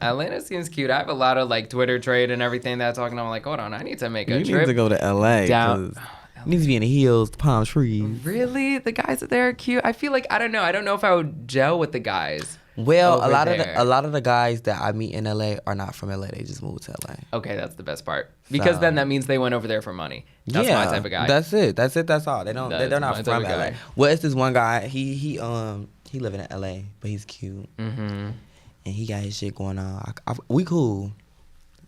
Atlanta seems cute. I have a lot of like Twitter trade and everything that I'm talking. I'm like, hold on, I need to make a trip. You need to go to LA. Down. You need to be in the hills, the palm trees. Really? The guys there are cute. I feel like I don't know if I would gel with the guys. Well, a lot of the guys that I meet in LA are not from LA. They just moved to LA. Okay, that's the best part. Because then that means they went over there for money. That's my type of guy. That's it. That's all. They're not from LA. Well, it's this one guy. He living in LA, but he's cute. And he got his shit going on. We cool.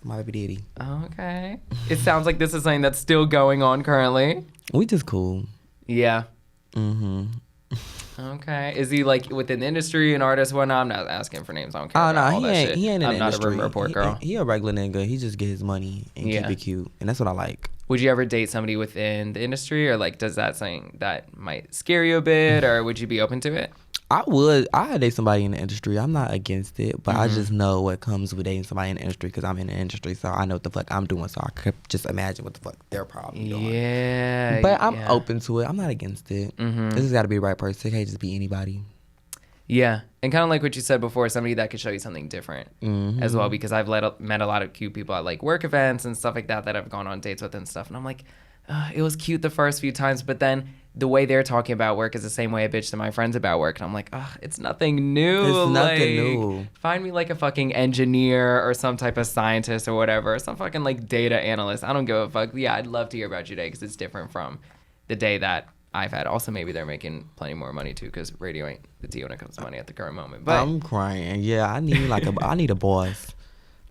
My baby daddy. Okay. It sounds like this is something that's still going on currently. We just cool. Yeah. Okay. Is he like within the industry, an artist, whatnot? I'm not asking for names. I don't care. Oh about no, all that shit. He ain't in the industry. I'm not a report girl. He a regular nigga. He just get his money and keep it cute, and that's what I like. Would you ever date somebody within the industry, or like does that something that might scare you a bit, or would you be open to it? I would date somebody in the industry. I'm not against it, but I just know what comes with dating somebody in the industry because I'm in the industry, so I know what the fuck I'm doing. So I could just imagine what the fuck they're probably doing. Yeah. But I'm open to it. I'm not against it. This has got to be the right person. It can't just be anybody. Yeah, and kind of like what you said before, somebody that could show you something different as well. Because I've met a lot of cute people at like work events and stuff like that I've gone on dates with and stuff, and I'm like, it was cute the first few times, but then the way they're talking about work is the same way I bitch to my friends about work. And I'm like, it's nothing new. It's nothing new. Find me like a fucking engineer or some type of scientist or whatever. Some fucking like data analyst. I don't give a fuck. Yeah, I'd love to hear about your day because it's different from the day that I've had. Also, maybe they're making plenty more money too because radio ain't the tea when it comes to money at the current moment. But I'm crying. Yeah, I need I need a boss,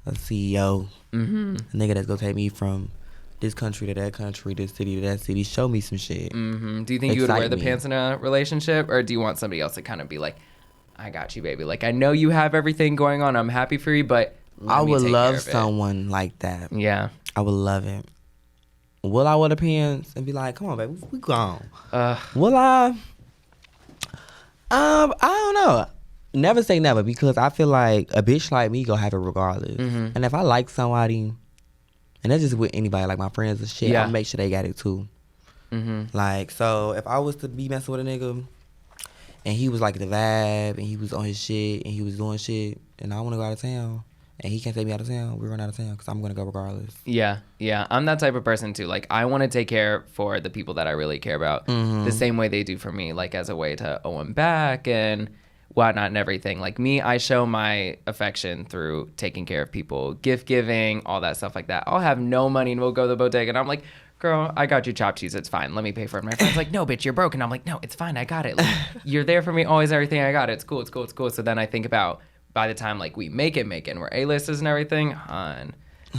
a CEO, a nigga that's gonna take me from this country to that country, this city to that city. Show me some shit. Do you think you would wear the pants in a relationship, or do you want somebody else to kind of be like, I got you, baby. Like, I know you have everything going on. I'm happy for you, but I would love someone like that. Yeah. I would love it. Will I wear the pants and be like, come on, baby, we gone? Will I? I don't know. Never say never, because I feel like a bitch like me gonna have it regardless. And if I like somebody, and that's just with anybody, like my friends and shit, I'll make sure they got it too. Like, so if I was to be messing with a nigga and he was like the vibe and he was on his shit and he was doing shit and I want to go out of town and he can't take me out of town, we're going out of town because I'm going to go regardless. Yeah. I'm that type of person too. Like, I want to take care for the people that I really care about the same way they do for me, like as a way to owe them back and whatnot and everything. Like me, I show my affection through taking care of people, gift giving, all that stuff like that. I'll have no money and we'll go to the bodega and I'm like, girl, I got you chopped cheese. It's fine. Let me pay for it. My friend's like, no, bitch, you're broke. And I'm like, no, it's fine. I got it. Like, you're there for me. Always everything. I got it. It's cool. It's cool. It's cool. So then I think about by the time like we make it and we're A-listers and everything,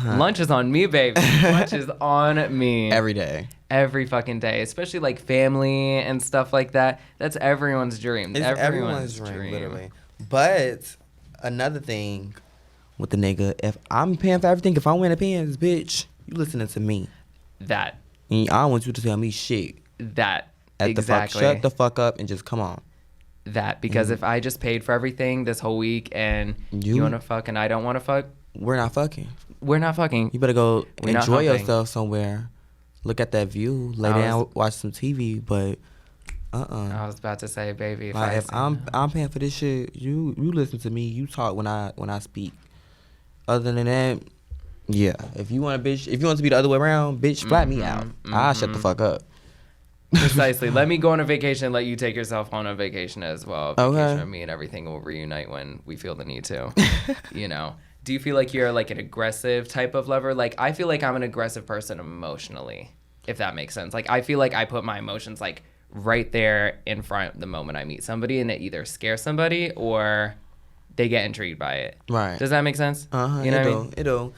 lunch is on me, baby. Lunch is on me. Every day. Every fucking day, especially like family and stuff like that. That's everyone's dream. It's everyone's dream, literally. But another thing with the nigga, if I'm paying for everything, if I'm wearing the pants, bitch, you listening to me. That. And I don't want you to tell me shit. That. Exactly. Shut the fuck up and just come on. That. Because if I just paid for everything this whole week and you want to fuck and I don't want to fuck. We're not fucking. We're not fucking. You better go enjoy yourself somewhere. Look at that view, lay down, watch some TV, but I was about to say, baby. If I'm paying for this shit, you listen to me. You talk when I speak. Other than that, yeah. If you want to be the other way around, bitch, flat me out. I'll shut the fuck up. Precisely. Let me go on a vacation. Let you take yourself on a vacation as well. Vacation with me and everything will reunite when we feel the need to. You know. Do you feel like you're like an aggressive type of lover? Like, I feel like I'm an aggressive person emotionally, if that makes sense. Like, I feel like I put my emotions like right there in front the moment I meet somebody, and it either scares somebody or they get intrigued by it. Right. Does that make sense? You know what I mean? It do.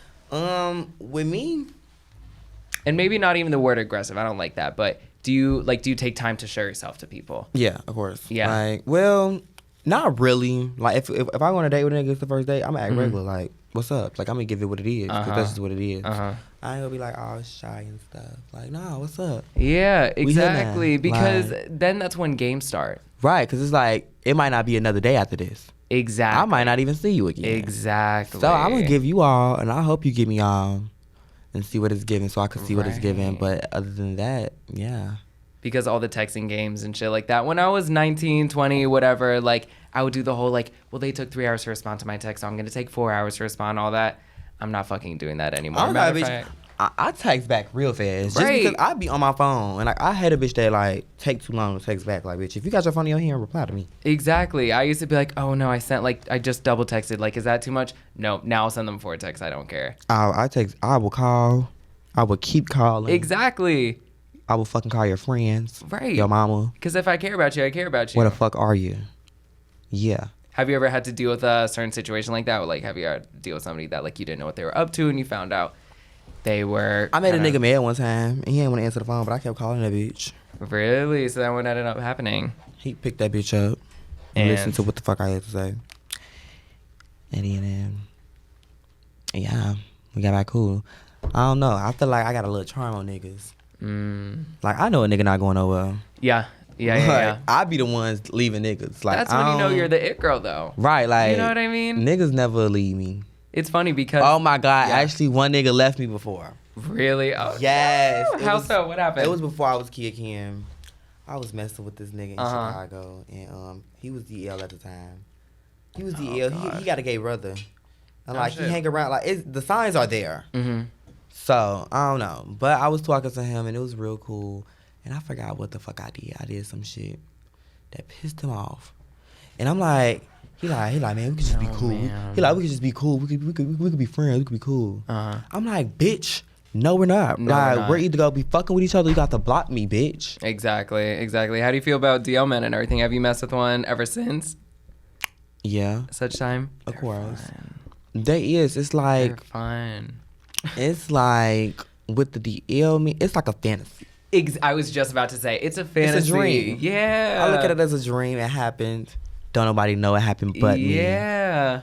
With me, and maybe not even the word aggressive. I don't like that. But do you take time to show yourself to people? Yeah, of course. Yeah. Like, well, Not really. Like if I go on a date with a nigga, it's the first date, I'm gonna act regular. Like, what's up? Like, I'm gonna give it what it is, because that's just what it is. I ain't gonna be like, oh, shy and stuff. Like, nah, what's up? Yeah, exactly. Because like, then that's when games start. Right, because it's like, it might not be another day after this. Exactly. I might not even see you again. Exactly. So I'm gonna give you all, and I hope you give me all, and see what it's giving, so I can see what it's giving. But other than that, yeah. Because all the texting games and shit like that. When I was 19, 20, whatever, like, I would do the whole, like, well, they took 3 hours to respond to my text, so I'm going to take 4 hours to respond, all that. I'm not fucking doing that anymore. I text back real fast. Right. Just because I be on my phone. And, like, I hate a bitch that, like, take too long to text back. Like, bitch, if you got your phone in your hand, reply to me. Exactly. I used to be like, oh, no, I just double texted. Like, is that too much? No, now I'll send them 4 texts. I don't care. I will call. I will keep calling. Exactly. I will fucking call your friends. Right. Your mama. Because if I care about you, I care about you. Where the fuck are you? Yeah. Have you ever had to deal with a certain situation like that? Or, like, have you ever had to deal with somebody that, like, you didn't know what they were up to and you found out they were... I made a nigga mad one time, and he didn't want to answer the phone, but I kept calling that bitch. Really? So that what ended up happening? He picked that bitch up and listened to what the fuck I had to say. And then, yeah, we got back cool. I don't know. I feel like I got a little charm on niggas. Like, I know a nigga not going nowhere. Yeah. I be the ones leaving niggas. Like, that's when you know you're the it girl, though. Right, like, you know what I mean? Niggas never leave me. It's funny because... Oh, my God. Yeah. Actually, one nigga left me before. Really? Oh, yes. No. How so? What happened? It was before I was Kidd Kenn. I was messing with this nigga in Chicago, and he was DL at the time. He was DL. He got a gay brother. And, like, he hang around. Like, the signs are there. Mm-hmm. So, I don't know. But I was talking to him, and it was real cool. And I forgot what the fuck I did. I did some shit that pissed him off. And I'm like, he like, man, we could just be cool. Man. He like, we could just be cool. We could be friends. We could be cool. I'm like, bitch, no, we're not. No, we're either gonna be fucking with each other. You got to block me, bitch. Exactly. How do you feel about DL men and everything? Have you messed with one ever since? Yeah. Such time? Of course. They is. It's like. They're fun. It's like with the DL, it's like a fantasy. I was just about to say, it's a fantasy. It's a dream. Yeah. I look at it as a dream. It happened. Don't nobody know it happened but me. Yeah.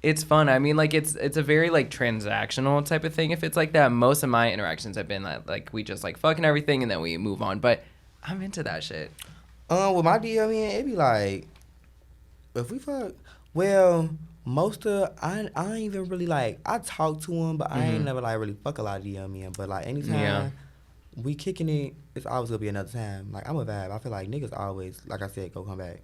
It's fun. I mean, like, it's a very, like, transactional type of thing. If it's like that, most of my interactions have been like we just, like, fucking everything and then we move on. But I'm into that shit. With my DL, man, it be like, if we fuck, well, I ain't even really, like, I talk to him, but I ain't never, like, really fuck a lot of DL men. But, like, anytime we kicking it, it's always gonna be another time. Like, I'm a vibe. I feel like niggas always, like I said, go come back.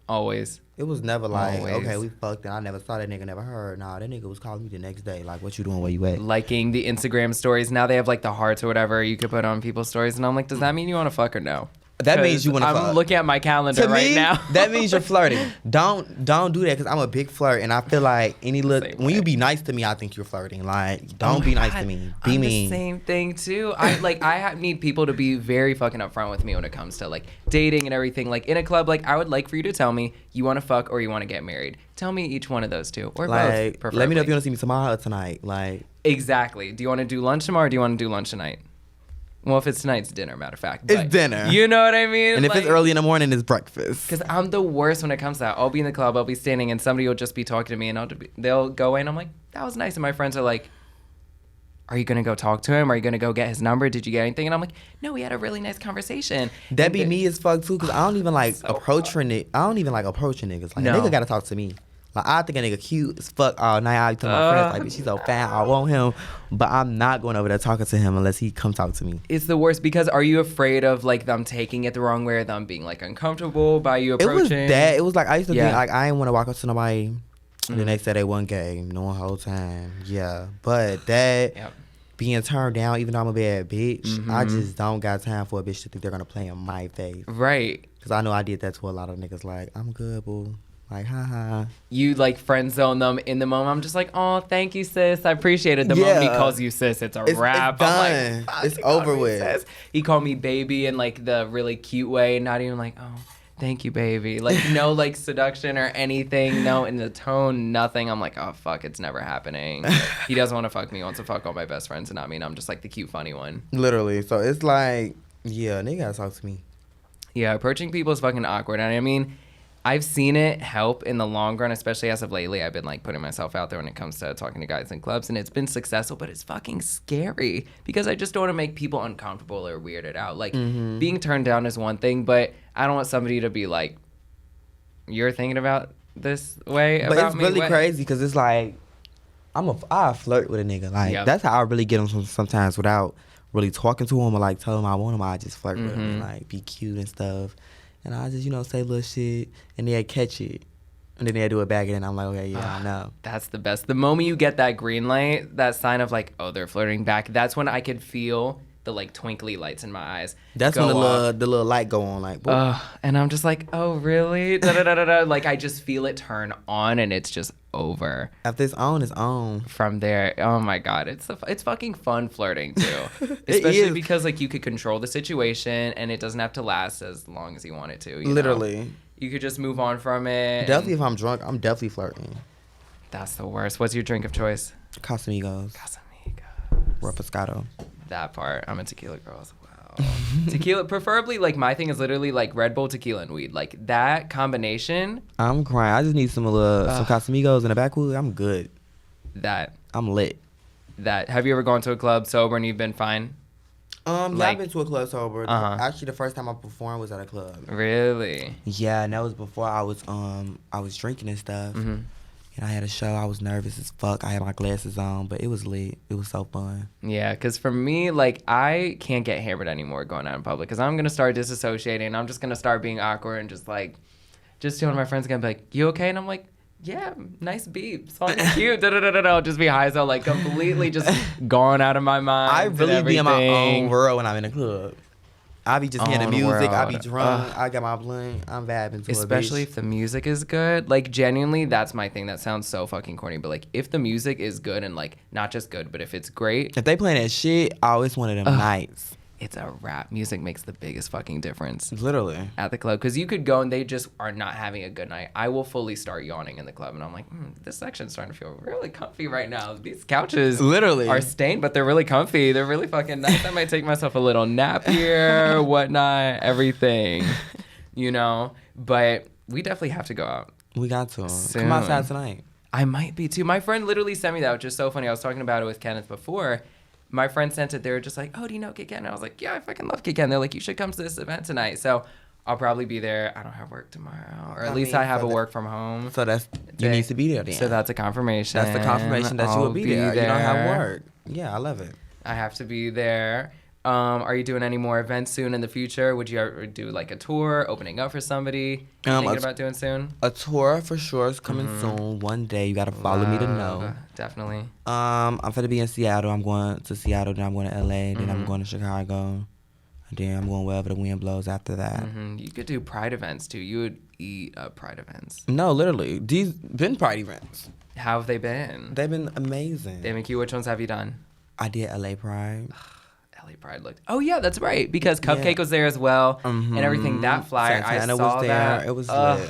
Always. It was never like, okay, we fucked and I never saw that nigga, never heard. Nah, that nigga was calling me the next day. Like, what you doing? Where you at? Liking the Instagram stories. Now they have, like, the hearts or whatever you could put on people's stories. And I'm like, does that mean you want to fuck or no? That means you want to fuck. I'm looking at my calendar right now. That means you're flirting. Don't do that, because I'm a big flirt, and I feel like when you be nice to me, I think you're flirting. Like, don't be nice to me. Be mean. The same thing too. I need people to be very fucking upfront with me when it comes to, like, dating and everything. Like, in a club, like, I would like for you to tell me you want to fuck or you want to get married. Tell me each one of those two, or like, both. Preferably. Let me know if you want to see me tomorrow or tonight. Like, exactly. Do you want to do lunch tomorrow or do you want to do lunch tonight? Well, if it's tonight, it's dinner, matter of fact. It's dinner. You know what I mean? And if it's early in the morning, it's breakfast. Because I'm the worst when it comes to that. I'll be in the club, I'll be standing, and somebody will just be talking to me, and they'll go in, I'm like, that was nice. And my friends are like, are you going to go talk to him? Are you going to go get his number? Did you get anything? And I'm like, no, we had a really nice conversation. That be me as fuck, too, because I don't even like approaching niggas. Like, a nigga got to talk to me. Like, I think a nigga cute as fuck all night. I tell my friends, like, bitch, she's so fat, I want him. But I'm not going over there talking to him unless he come talk to me. It's the worst, because are you afraid of, like, them taking it the wrong way or them being, like, uncomfortable by you approaching? It was that. It was like, I used to think, like, I didn't want to walk up to nobody. And then they said they wasn't gay. No whole time. Yeah. But that being turned down, even though I'm a bad bitch, I just don't got time for a bitch to think they're going to play in my face. Right. Because I know I did that to a lot of niggas. Like, I'm good, boo. Like, haha. You, like, friend zone them in the moment. I'm just like, oh, thank you, sis. I appreciate it. The moment he calls you sis, it's a wrap. It's done. I'm like, it's over with. Sis. He called me baby in, like, the really cute way. Not even like, oh, thank you, baby. Like, no, like, seduction or anything. No, in the tone, nothing. I'm like, oh, fuck, it's never happening. He doesn't want to fuck me. He wants to fuck all my best friends and not me. And I'm just, like, the cute, funny one. Literally. So it's like, yeah, nigga gotta talk to me. Yeah, approaching people is fucking awkward. And I mean, I've seen it help in the long run, especially as of lately. I've been like putting myself out there when it comes to talking to guys in clubs, and it's been successful, but it's fucking scary because I just don't want to make people uncomfortable or weirded out. Like being turned down is one thing, but I don't want somebody to be like, you're thinking about this way but about it's me? really What? crazy because it's like I flirt with a nigga. Like that's how I really get him sometimes without really talking to him or like telling him I want him. I just flirt with him and like be cute and stuff. And I just, say little shit and they'll catch it. And then they'll do it back and then I'm like, okay, yeah, I know. That's the best. The moment you get that green light, that sign of like, oh, they're flirting back, that's when I could feel the like twinkly lights in my eyes. That's when the little light go on like, and I'm just like, oh, really? Da-da-da-da-da. Like I just feel it turn on and it's just over. After it's on, it's on. From there, oh my God, it's fucking fun flirting too. Especially because like you could control the situation and it doesn't have to last as long as you want it to. Literally. You could just move on from it. Definitely if I'm drunk, I'm definitely flirting. That's the worst. What's your drink of choice? Casamigos. Refrescado. That part. I'm a tequila girl as well. Tequila, preferably, like, my thing is literally, like, Red Bull, tequila, and weed. Like, that combination. I'm crying. I just need some Casamigos in the backwood. I'm good. I'm lit. Have you ever gone to a club sober and you've been fine? Yeah, I've been to a club sober. Actually, the first time I performed was at a club. Really? Yeah, and that was before I was drinking and stuff. And I had a show. I was nervous as fuck. I had my glasses on, but it was lit. It was so fun. Yeah, because for me, like, I can't get hammered anymore going out in public because I'm going to start disassociating. I'm just going to start being awkward and just telling my friends going to be like, you okay? And I'm like, yeah, nice beat. Song is cute. I'll just be high as hell, like, completely just gone out of my mind. I really be in my own world when I'm in a club. I be just hearing the music. I be drunk. I got my blunt. I'm vibing to it. Especially if the music is good. Like, genuinely, that's my thing. That sounds so fucking corny. But, like, if the music is good and, like, not just good, but if it's great. If they playing that shit, I always one of them nights. It's a wrap. Music makes the biggest fucking difference. Literally. At the club. Because you could go and they just are not having a good night. I will fully start yawning in the club. And I'm like, this section's starting to feel really comfy right now. These couches are stained, but they're really comfy. They're really fucking nice. I might take myself a little nap here, whatnot, everything. But we definitely have to go out. We got to. Soon. Come outside tonight. I might be too. My friend literally sent me that, which is so funny. I was talking about it with Kenneth before. My friend sent it. They were just like, oh, do you know Kidd Kenn? And I was like, yeah, I fucking love Kidd Kenn. They're like, you should come to this event tonight. So I'll probably be there. I don't have work tomorrow. Or at least I have a work from home. So you need to be there then. So that's a confirmation. That's the confirmation that you will be there. You don't have work. Yeah, I love it. I have to be there. Are you doing any more events soon in the future? Would you ever do like a tour, opening up for somebody? Thinking about doing soon? A tour for sure is coming soon. One day, you gotta follow me to know. Definitely. I'm gonna be in Seattle. I'm going to Seattle. Then I'm going to LA. Then I'm going to Chicago. And then I'm going wherever the wind blows after that. You could do Pride events too. You would eat up Pride events. No, literally, these been Pride events. How have they been? They've been amazing. They've been cute. Which ones have you done? I did LA Pride. LA Pride looked. Oh yeah, that's right. Because Cupcake was there as well, and everything. That flyer, Santana I saw was there. that. It was lit.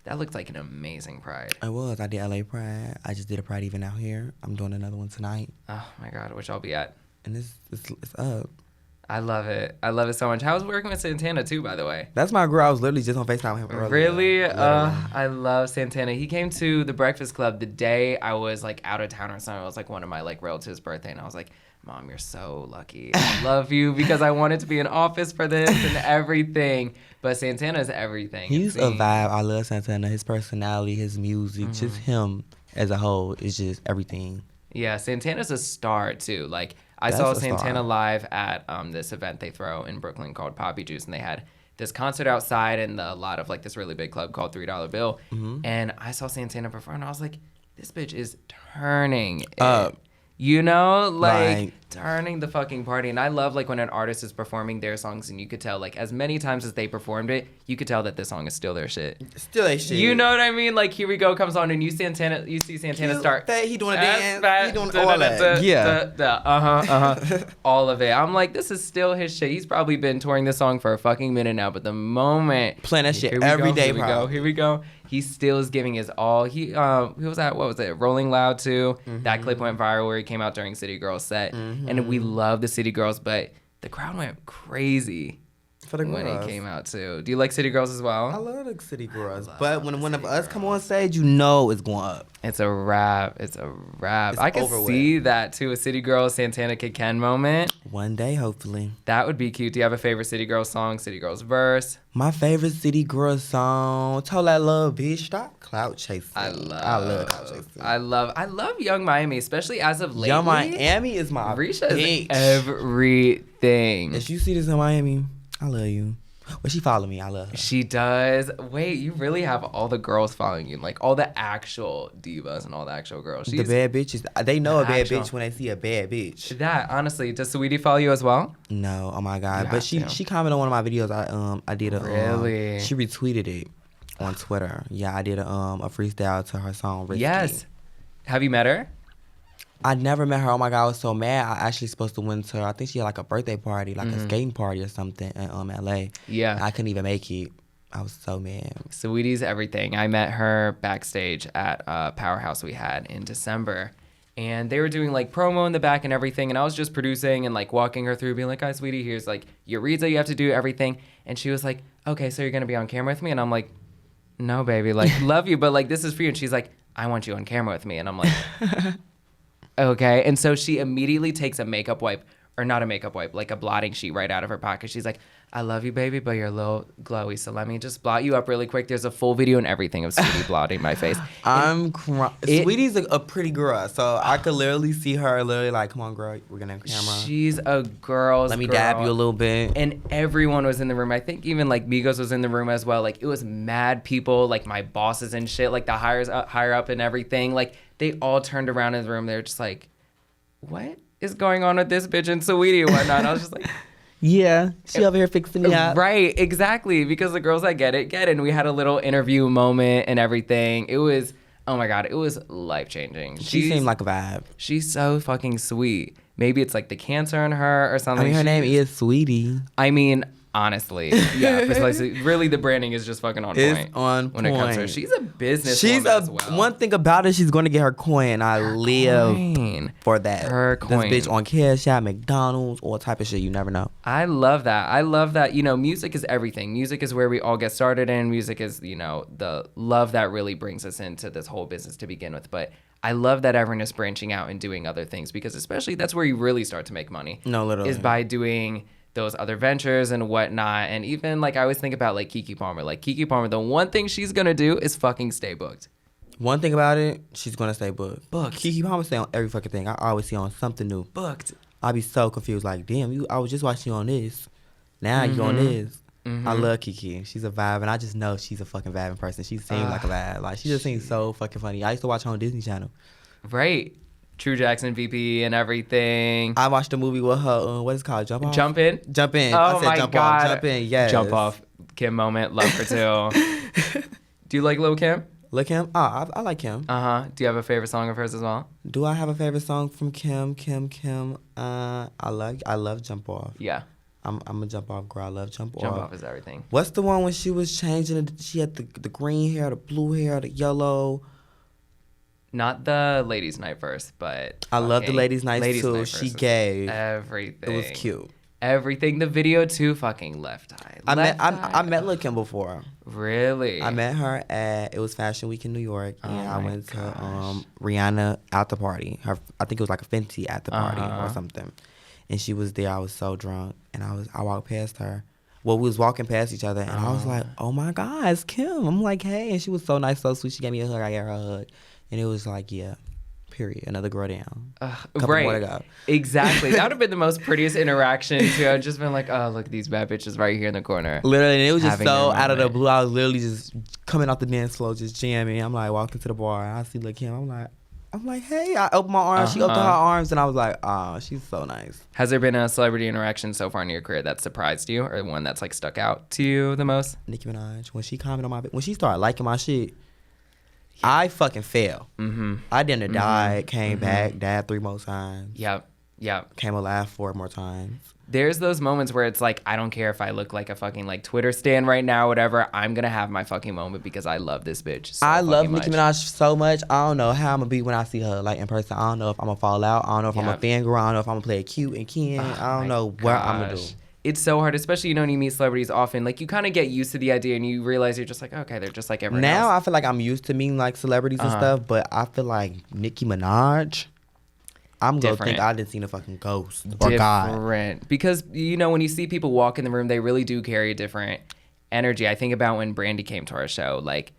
That looked like an amazing Pride. It was. I did LA Pride. I just did a Pride event out here. I'm doing another one tonight. Oh my God, which I'll be at. And it's up. I love it. I love it so much. How's working with Santana too, by the way? That's my girl. I was literally just on FaceTime with him earlier. Really? I love Santana. He came to the Breakfast Club the day I was like out of town or something. It was like one of my like relatives' birthday, and I was like, Mom, you're so lucky. I love you because I wanted to be in office for this and everything. But Santana's everything. He's a vibe. I love Santana. His personality, his music, just him as a whole is just everything. Yeah, Santana's a star too. Like I saw Santana live at this event they throw in Brooklyn called Poppy Juice, and they had this concert outside in a lot of like this really big club called $3 Bill. And I saw Santana perform, and I was like, this bitch is turning up. Like turning the fucking party. And I love like when an artist is performing their songs and you could tell like as many times as they performed it, you could tell that this song is still their shit. Still their shit. You know what I mean? Like Here We Go comes on and you see Santana start. He doing a dance. He doing all that. Yeah. All of it. I'm like, this is still his shit. He's probably been touring this song for a fucking minute now, but the moment playing that shit every day. Here we go. He still is giving his all. He was at, what was it, Rolling Loud too. That clip went viral where he came out during City Girls set. And we love the City Girls, but the crowd went crazy. for the when girls. he came out too. Do you like City Girls as well? I love the City Girls, but when one of us come on stage, you know it's going up. It's a wrap. It's a wrap. It's I can over see that too. A City Girls, Santana, Kidd Kenn moment. One day, hopefully. That would be cute. Do you have a favorite City Girls song? City Girls verse? My favorite City Girls song. Told that little bitch stop clout chasing. I love clout chasing. I love Young Miami, especially as of lately. Young Miami is my Risha bitch. is everything. If you see this in Miami, I love you. Well, she follow me. I love her. She does. Wait, you really have all the girls following you, like all the actual divas and all the actual girls. The bad bitches. They know a bad bitch when they see a bad bitch. That honestly, does Sweetie follow you as well? No, oh my god. But she commented on one of my videos. I did a really. She retweeted it on Twitter. Yeah, I did a freestyle to her song. Risky. Yes. Have you met her? I never met her. Oh my god, I was so mad. I actually supposed to win to her. I think she had like a birthday party, like a skating party or something in LA. Yeah. I couldn't even make it. I was so mad. Sweetie's everything. I met her backstage at a Powerhouse we had in December. And they were doing like promo in the back and everything. And I was just producing and like walking her through, being like, "Hi, Sweetie, here's like your reads that you have to do, everything." And she was like, "Okay, so you're going to be on camera with me?" And I'm like, "No, baby, like love you, but like this is for you." And she's like, "I want you on camera with me." And I'm like, okay. And so she immediately takes a makeup wipe, or not a makeup wipe, like a blotting sheet right out of her pocket. She's like, "I love you, baby, but you're a little glowy, so let me just blot you up really quick." There's a full video and everything of Sweetie blotting my face. I'm crying. Sweetie's a pretty girl, so I could literally see her literally like, "Come on, girl, we're gonna have camera." She's a girl's Let me girl. dab you a little bit. And everyone was in the room. I think even like Migos was in the room as well. Like it was mad people, like my bosses and shit, like the higher up and everything. Like they all turned around in the room. They were just like, "What is going on with this bitch and Sweetie and whatnot?" And I was just like, yeah, she over here fixing me up. Right, exactly. Because the girls that get it. And we had a little interview moment and everything. It was, oh my God, it was life-changing. She seemed like a vibe. She's so fucking sweet. Maybe it's like the cancer in her or something. I mean, her name is Sweetie. I mean, honestly, yeah, precisely. Really, the branding is just fucking on point. It's on when it comes to her. She's a business. As well. One thing about it, she's going to get her coin. I live for that. Her coin. This bitch on Cash App, McDonald's, all type of shit. You never know. I love that. You know, music is everything. Music is where we all get started in. Music is, you know, the love that really brings us into this whole business to begin with. But I love that everyone is branching out and doing other things, because especially that's where you really start to make money. No, literally. Is by doing those other ventures and whatnot. And even like I always think about like Keke Palmer. Like Keke Palmer, the one thing she's gonna do is fucking stay booked. One thing about it, she's gonna stay booked. Booked. Keke Palmer stay on every fucking thing. I always see on something new. Booked. I'll be so confused. Like, damn, I was just watching you on this. Now you on this. I love Keke. She's a vibe, and I just know she's a fucking vibing person. She seems like a vibe. Like she just seems so fucking funny. I used to watch her on Disney Channel. Right. True Jackson VP and everything. I watched a movie with her. What is it called? Jump Off? Jump In? Jump In. Oh I said my jump God. Off. Jump In, yes. Jump Off. Kim moment. Love her too. Do you like Lil' Kim? Lil' Kim? Oh, I like Kim. Uh-huh. Do you have a favorite song of hers as well? Do I have a favorite song from Kim? I love Jump Off. Yeah. I'm a Jump Off girl. I love Jump Off. Jump Off is everything. What's the one when she was changing? She had the green hair, the blue hair, the yellow. Not the Ladies' Night verse, but I love the Ladies' Night too. She gave everything. It was cute. Everything. The video too fucking left eye. I met Lil' Kim before. Really? I met her at, it was Fashion Week in New York, and I went to Rihanna after party. I think it was like a Fenty after party or something. And she was there. I was so drunk, and I walked past her. Well, we was walking past each other, and I was like, "Oh my God, it's Kim!" I'm like, "Hey," and she was so nice, so sweet. She gave me a hug. I gave her a hug, and it was like, yeah. Period. Another girl down. Right. More to go. Exactly. That would have been the most prettiest interaction too. I'd just been like, "Oh, look at these bad bitches right here in the corner." Literally, and it was just so out of the blue. I was literally just coming off the dance floor, just jamming. I'm like walking to the bar, and I see Lil' Kim. I'm like, hey. I opened my arms. She opened her arms, and I was like, oh, she's so nice. Has there been a celebrity interaction so far in your career that surprised you, or one that's like stuck out to you the most? Nicki Minaj. When she commented on when she started liking my shit, I fucking fell. I didn't die, came back, died 3 more times. Yep. Came alive 4 more times. There's those moments where it's like, I don't care if I look like a fucking like Twitter stan right now, whatever. I'm gonna have my fucking moment because I love this bitch so I love much. Nicki Minaj so much. I don't know how I'm gonna be when I see her like in person. I don't know if I'm gonna fall out. I don't know if I'm a fangirl. I don't know if I'm gonna play it cute and Ken. I don't know what I'm gonna do. it's so hard, especially, when you meet celebrities often. Like, you kind of get used to the idea and you realize you're just like, okay, they're just like everyone else. Now I feel like I'm used to meeting like celebrities and stuff, but I feel like Nicki Minaj, I'm going to think I didn't see a fucking ghost or God. Different. Because, when you see people walk in the room, they really do carry a different energy. I think about when Brandy came to our show. Like,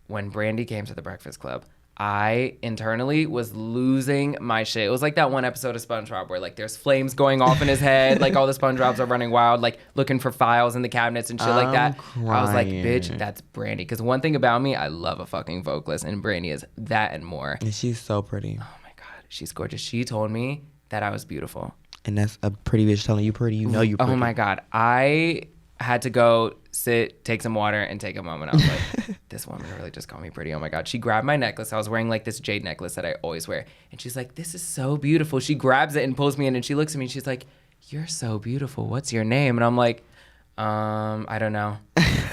when Brandy came to the Breakfast Club, I internally was losing my shit. It was like that one episode of SpongeBob where like there's flames going off in his head, like all the SpongeBobs are running wild, like looking for files in the cabinets and shit like that. Crying. I was like, bitch, that's Brandy. Because one thing about me, I love a fucking vocalist, and Brandy is that and more. And she's so pretty. Oh my God, she's gorgeous. She told me that I was beautiful. And that's a pretty bitch telling you pretty. You know you pretty. Oh my God, I had to go sit, take some water, and take a moment. I was like, this woman really just called me pretty. Oh my God. She grabbed my necklace. I was wearing like this jade necklace that I always wear. And she's like, this is so beautiful. She grabs it and pulls me in, and she looks at me and she's like, you're so beautiful. What's your name? And I'm like, I don't know.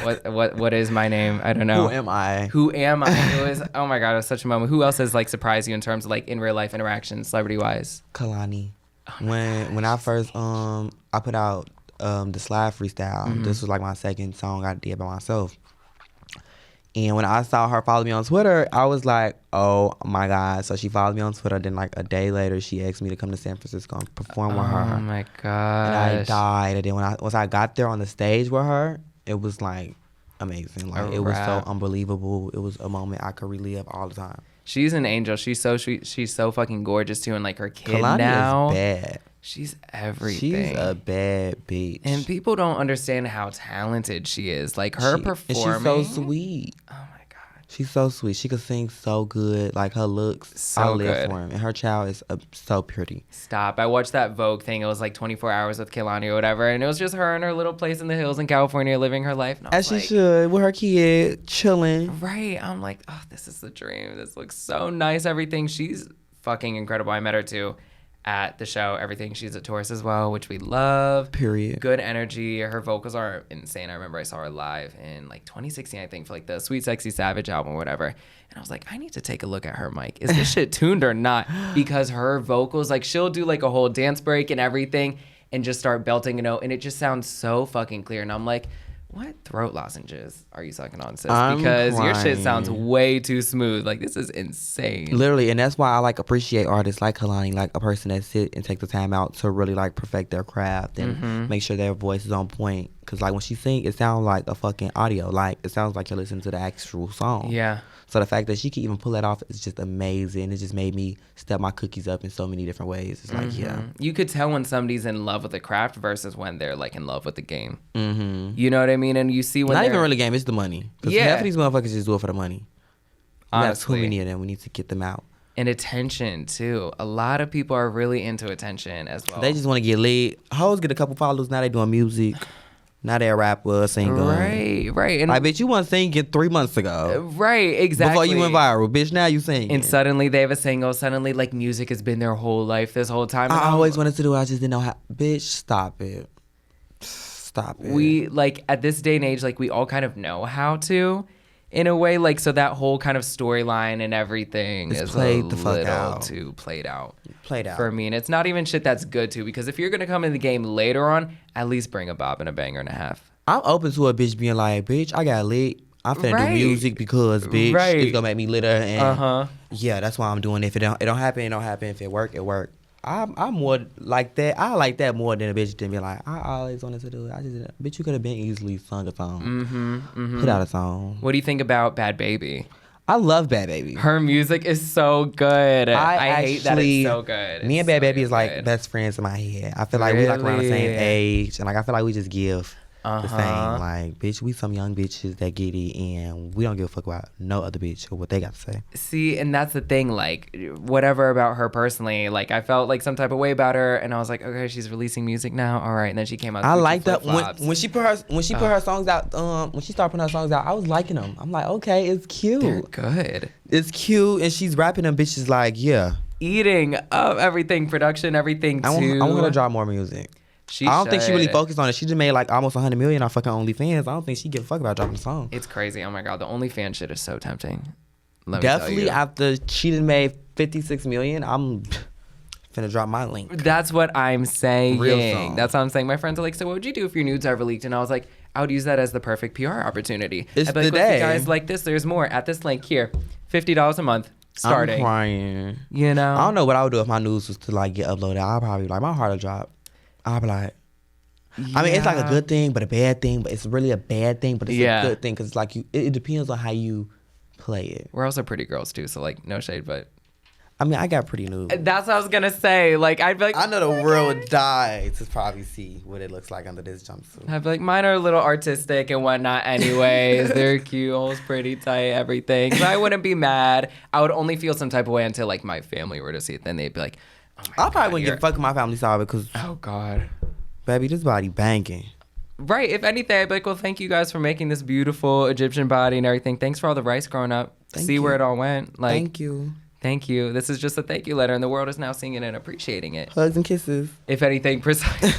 What is my name? I don't know. Who am I? It was, oh my God, it was such a moment. Who else has like surprised you in terms of like in real life interactions, celebrity wise? Kalani. When I first I put out the Slide Freestyle, this was like my second song I did by myself. And when I saw her follow me on Twitter, I was like, oh my God. So she followed me on Twitter. Then like a day later, she asked me to come to San Francisco and perform with her. Oh my God. And I died. And then once I got there on the stage with her, it was like amazing. Like it was so unbelievable. It was a moment I could relive all the time. She's an angel. She's so sweet. She's so fucking gorgeous too. And like her kid Kalani now. Is bad. She's everything. She's a bad bitch. And people don't understand how talented she is. Like her performing. And she's so sweet. Oh my God. She's so sweet. She could sing so good. Like her looks, so I live good for him. And her child is so pretty. Stop. I watched that Vogue thing. It was like 24 hours with Kehlani or whatever. And it was just her in her little place in the hills in California living her life. As she should, with her kid, chilling. Right. I'm like, oh, this is the dream. This looks so nice. Everything. She's fucking incredible. I met her too at the show. Everything. She's a Taurus as well, which we love. Period. Good energy. Her vocals are insane. I remember I saw her live in like 2016, I think, for like the Sweet Sexy Savage album or whatever. And I was like, I need to take a look at her mic. Is this shit tuned or not? Because her vocals, like she'll do like a whole dance break and everything and just start belting a note. And it just sounds so fucking clear. And I'm like, what throat lozenges are you sucking on, sis? Because your shit sounds way too smooth. Like, this is insane. Literally, and that's why I like appreciate artists like Kehlani, like a person that sit and take the time out to really like perfect their craft and make sure their voice is on point. Because like when she sings, it sounds like a fucking audio. Like it sounds like you're listening to the actual song. Yeah. So the fact that she can even pull that off is just amazing. It just made me step my cookies up in so many different ways. It's like, yeah. You could tell when somebody's in love with the craft versus when they're like in love with the game. You know what I mean? And you see when not even really game, it's the money. Because half of these motherfuckers just do it for the money. Honestly. Too many of them. We need to get them out. And attention too. A lot of people are really into attention as well. They just want to get laid. Hoes get a couple followers. Now they doing music. Now they're a rapper, singer. Right. And I bet you weren't singing 3 months ago. Right, exactly. Before you went viral. Bitch, now you singing. And suddenly they have a single. Suddenly, like, music has been their whole life this whole time. I always wanted to do it. I just didn't know how. Bitch, stop it. Stop it. We, like, at this day and age, like, we all kind of know how to, in a way. Like, so that whole kind of storyline and everything is played a the fuck little out. too played out. Played out. For me. And it's not even shit that's good, too. Because if you're going to come in the game later on, at least bring a bob and a banger and a half. I'm open to a bitch being like, bitch, I got lit. I'm finna do music because, bitch, it's gonna make me litter. And yeah, that's why I'm doing it. If it don't happen, it don't happen. If it work, it work. I'm more like that. I like that more than a bitch than be like, I always wanted to do it. I just didn't. Bitch, you could have been easily sung a song. Put out a song. What do you think about Bad Baby? I love Bad Baby. Her music is so good. I hate that it's so good. Me and Bad Baby is like best friends in my head. I feel like we like around the same age, and like I feel like we just give the same. Like, bitch, we some young bitches that get it, and we don't give a fuck about no other bitch or what they got to say. See, and that's the thing. Like, whatever about her personally, like I felt like some type of way about her, and I was like, okay, she's releasing music now, all right. And then she came out. I like that when she put her songs out. When she started putting her songs out, I was liking them. I'm like, okay, it's cute. They're good. It's cute, and she's rapping them bitches like, yeah, eating up everything, production, everything too. I want her to drop more music. I don't think she really focused on it. She just made like almost 100 million on fucking OnlyFans. I don't think she give a fuck about dropping a song. It's crazy. Oh my God, the OnlyFans shit is so tempting. Definitely after she done made 56 million, I'm finna drop my link. That's what I'm saying. Real song. That's what I'm saying. My friends are like, so what would you do if your nudes ever leaked? And I was like, I would use that as the perfect PR opportunity. It's I'd be like, the look, day. you guys like this, there's more at this link here. $50 a month starting. I'm crying. You know? I don't know what I would do if my news was to like get uploaded. I'll probably like my heart will drop. I'll be like, I mean, it's like a good thing, but a bad thing. But it's really a bad thing, but it's a good thing because it's like it depends on how you play it. We're also pretty girls too, so like no shade, but I mean, I got pretty nudes. that's what I was gonna say. Like I'd be like, I know the world would die to probably see what it looks like under this jumpsuit. I'd be like, mine are a little artistic and whatnot. Anyways, they're cute, holes pretty tight, everything. But I wouldn't be mad. I would only feel some type of way until like my family were to see it. Then they'd be like, oh my I probably God, wouldn't give a fuck if my family saw it because, oh God. baby, this body banging. Right. If anything, I'd be like, well, thank you guys for making this beautiful Egyptian body and everything. Thanks for all the rice growing up. Thank See you. where it all went. Like, Thank you. Thank you. This is just a thank you letter, and the world is now seeing it and appreciating it. Hugs and kisses. If anything, precisely.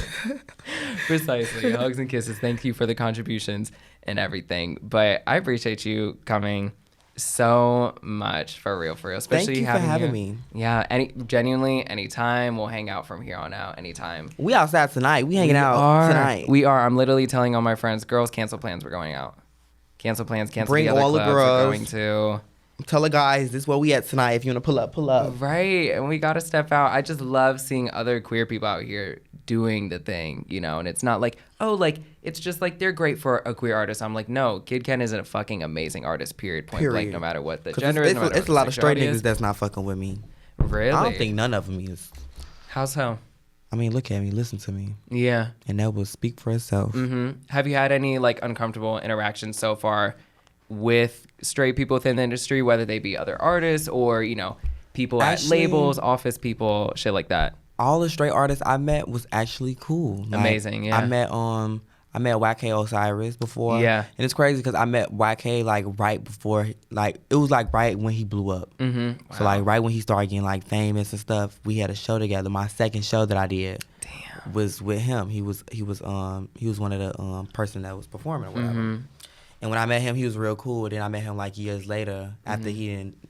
Hugs and kisses. Thank you for the contributions and everything. But I appreciate you coming so much, for real, especially Thank you for having me. Yeah, genuinely, anytime. We'll hang out from here on out, anytime. We outside tonight. We hanging out tonight. We are. I'm literally telling all my friends, girls, cancel plans. We're going out. Cancel plans. Cancel Bring the other all the clubs girls. we're going to. Tell the guys this is where we at tonight. If you want to pull up, pull up. Right, and we gotta step out. I just love seeing other queer people out here doing the thing, you know. And it's not like, oh, like it's just like they're great for a queer artist. I'm like, no, Kidd Kenn is a fucking amazing artist. Point blank. No matter what the gender is. It's a lot of straight niggas that's not fucking with me. Really? I don't think none of them is. How so? I mean, look at me, listen to me. Yeah. And that will speak for itself. Mm-hmm. Have you had any like uncomfortable interactions so far with straight people within the industry, whether they be other artists or, you know, people at labels, office people, shit like that? All the straight artists I met was actually cool. Like, amazing, yeah. I met YK Osiris before. Yeah. And it's crazy because I met YK like right before, like it was like right when he blew up. Mm-hmm. Wow. So like right when he started getting like famous and stuff, we had a show together. My second show that I did was with him. He was one of the person that was performing or whatever. Mm-hmm. And when I met him, he was real cool. Then I met him like years later after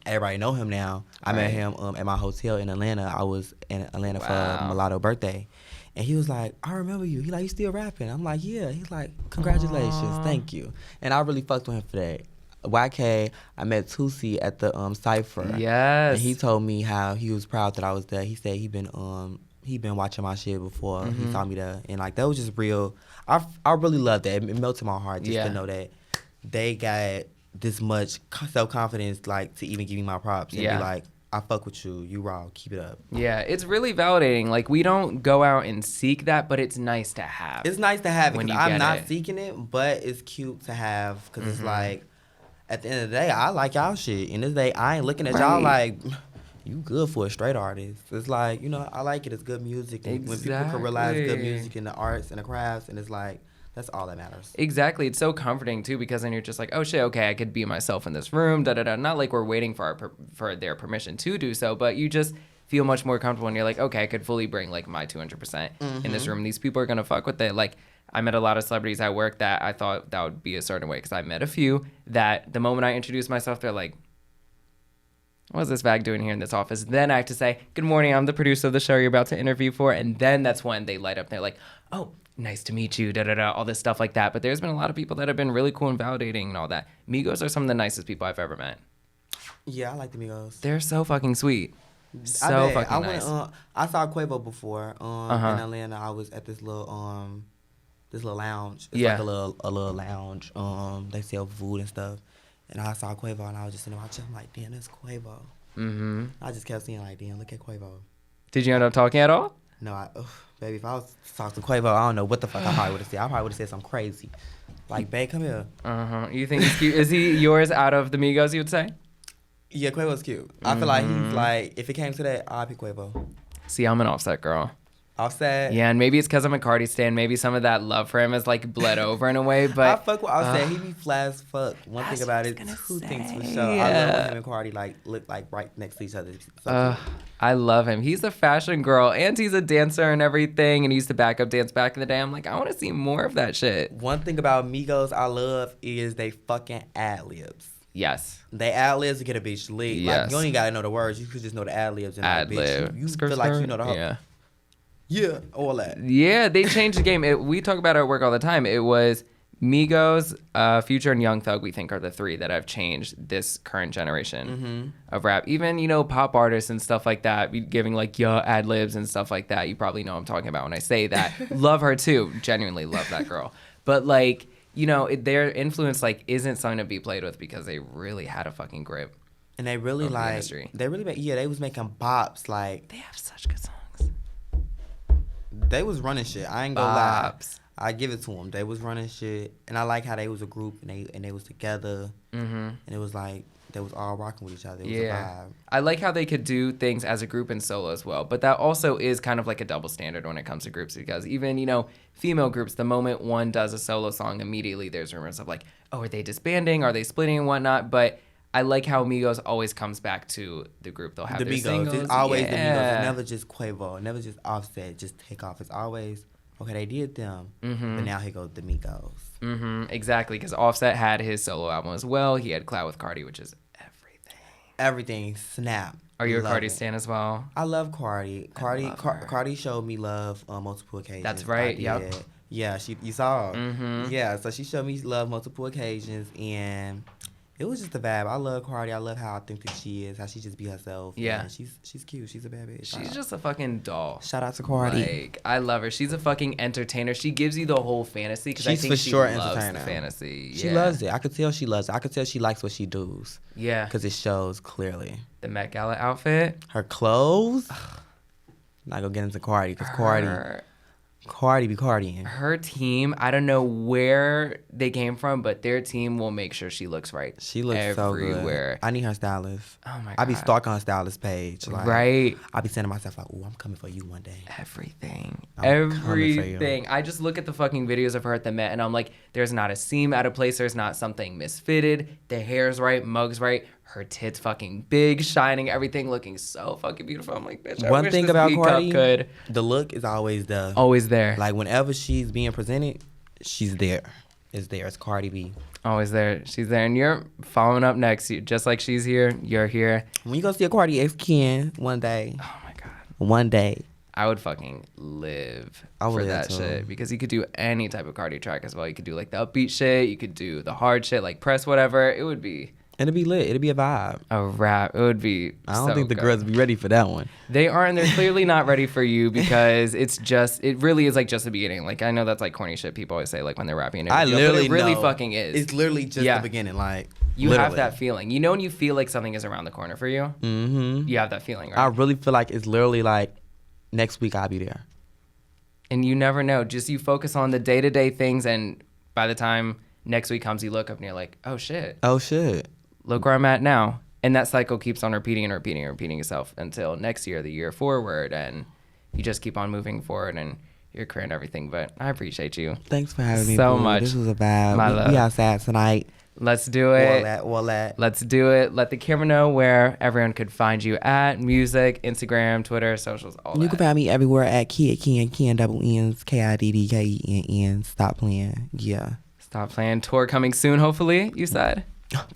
everybody know him now. I met him at my hotel in Atlanta. I was in Atlanta for Mulatto birthday. And he was like, I remember you. He like, you still rapping? I'm like, yeah. He's like, congratulations, thank you. And I really fucked with him for that. YK, I met Saucy at the Cypher. Yes. And he told me how he was proud that I was there. He said he been watching my shit before. He saw me there. And like that was just real. I really loved that. It melted my heart just to know that they got this much self-confidence, like, to even give me my props and be like, I fuck with you, you raw, keep it up. Yeah, it's really validating. Like, we don't go out and seek that, but it's nice to have. It's nice to have it, when because I'm not seeking it, but it's cute to have, because it's like, at the end of the day, I like y'all shit. And this day, I ain't looking at y'all like, you good for a straight artist. It's like, you know, I like it. It's good music. And when people can realize good music in the arts and the crafts, and it's like, that's all that matters. Exactly. It's so comforting, too, because then you're just like, oh, shit, okay, I could be myself in this room, da-da-da. Not like we're waiting for their permission to do so, but you just feel much more comfortable, and you're like, okay, I could fully bring, like, my 200% in this room. These people are going to fuck with it. Like, I met a lot of celebrities at work that I thought that would be a certain way, because I met a few that the moment I introduced myself, they're like, what's this bag doing here in this office? Then I have to say, good morning, I'm the producer of the show you're about to interview for, and then that's when they light up. They're like, oh, nice to meet you, da-da-da, all this stuff like that. But there's been a lot of people that have been really cool and validating and all that. Migos are some of the nicest people I've ever met. Yeah, I like the Migos. They're so fucking sweet. So fucking nice. I saw Quavo before in Atlanta. I was at this little lounge. It's like a little lounge. They sell food and stuff. And I saw Quavo, and I was just sitting there watching. I'm like, damn, that's Quavo. Mm-hmm. I just kept seeing like, damn, look at Quavo. Did you end up talking at all? No, baby, if I was talking to Quavo, I don't know what the fuck I probably would have said. I probably would have said something crazy. Like, babe, come here. You think he's cute? Is he yours out of the Migos, you would say? Yeah, Quavo's cute. I feel like he's like, if it came to that, I'd pick Quavo. See, I'm an Offset girl. Offset? Yeah, and maybe it's because I'm a Cardi stan. Maybe some of that love for him is like bled over in a way, but I fuck with Offset. He be fly as fuck. One thing about it, two things for sure. I love when him and Cardi like look like right next to each other. I love him. He's a fashion girl, and he's a dancer and everything, and he used to back up dance back in the day. I'm like, I want to see more of that shit. One thing about Migos I love is they fucking ad-libs. Yes. They ad-libs to get a bitch lit. Yes. Like, you don't even gotta know the words. You could just know the ad-libs. And Ad-lib. Like, bitch, you feel like you know the whole... Yeah, all that. Yeah, they changed the game. We talk about it at work all the time. It was Migos, Future, and Young Thug, we think, are the three that have changed this current generation of rap. Even, you know, pop artists and stuff like that, giving, like, ad-libs and stuff like that. You probably know what I'm talking about when I say that. Love her, too. Genuinely love that girl. But, like, you know, their influence, like, isn't something to be played with because they really had a fucking grip. And they really, like, they was making bops, like... They have such good songs. They was running shit. I ain't gonna lie. I give it to them. They was running shit, and I like how they was a group and they was together, and it was like they was all rocking with each other. It was a vibe. I like how they could do things as a group and solo as well, but that also is kind of like a double standard when it comes to groups because even, you know, female groups, the moment one does a solo song, immediately there's rumors of like, oh, are they disbanding? Are they splitting and whatnot? But I like how Migos always comes back to the group. They'll have the their Migos. singles. It's always the Migos. It's never just Quavo. Never just Offset. Just take off. It's always, okay, they did them, but now here goes the Migos. Exactly, because Offset had his solo album as well. He had Cloud with Cardi, which is everything. Everything. Snap. Are you a Cardi stan as well? I love Cardi. Cardi showed me love on multiple occasions. That's right. Yep. Yeah, you saw. Yeah, so she showed me love multiple occasions, and it was just a vibe. I love Cardi. I love how authentic she is, how she just be herself. Yeah. And she's cute. She's a bad bitch. She's just a fucking doll. Shout out to Cardi. Like, I love her. She's a fucking entertainer. She gives you the whole fantasy because I think she loves the fantasy. She loves it. I could tell she loves it. I could tell she likes what she does. Yeah. Because it shows clearly. The Met Gala outfit. Her clothes. Not gonna get into Cardi because Cardi be Cardiing. Her team, I don't know where they came from, but their team will make sure she looks right. She looks everywhere. So good. I need her stylist. Oh my God. I be stalking her stylist page. Like, right. I be saying to myself like, "Ooh, I'm coming for you one day." Everything. Everything. I just look at the fucking videos of her at the Met and I'm like, there's not a seam out of place. There's not something misfitted. The hair's right. Mug's right. Her tits fucking big, shining, everything looking so fucking beautiful. I'm like, bitch, One thing about Cardi, the look is always there. Always there. Like, whenever she's being presented, she's there. It's there. It's Cardi B. Always there. She's there. And you're following up next. Just like she's here, you're here. When you go see a Cardi X Kenn one day. Oh, my God. One day. I would fucking live for that shit because you could do any type of Cardi track as well. You could do, like, the upbeat shit. You could do the hard shit, like Press Whatever. It would be... It'd be lit. It'd be a vibe. A rap. It would be. I don't think the girls be ready for that one. They aren't. They're clearly not ready for you because it really is like just the beginning. Like, I know that's like corny shit people always say like when they're rapping. I literally but it really fucking is. It's literally just the beginning. Like, you have that feeling. You know when you feel like something is around the corner for you? Mm-hmm. You have that feeling, right? I really feel like it's literally like next week I'll be there. And you never know. Just you focus on the day-to-day things and by the time next week comes, you look up and you're like, oh shit. Oh shit. Look where I'm at now. And that cycle keeps on repeating and repeating and repeating itself until next year, the year forward. And you just keep on moving forward and your career and everything. But I appreciate you. Thanks for having me. So much. This was a vibe. We outside tonight. Let's do it. All that. Let's do it. Let the camera know where everyone could find you at. Music, Instagram, Twitter, socials, all that. You can find me everywhere at Kidd Kenn, Kenn double N's, KIDDKENN. Stop playing. Yeah. Stop playing. Tour coming soon, hopefully, you said.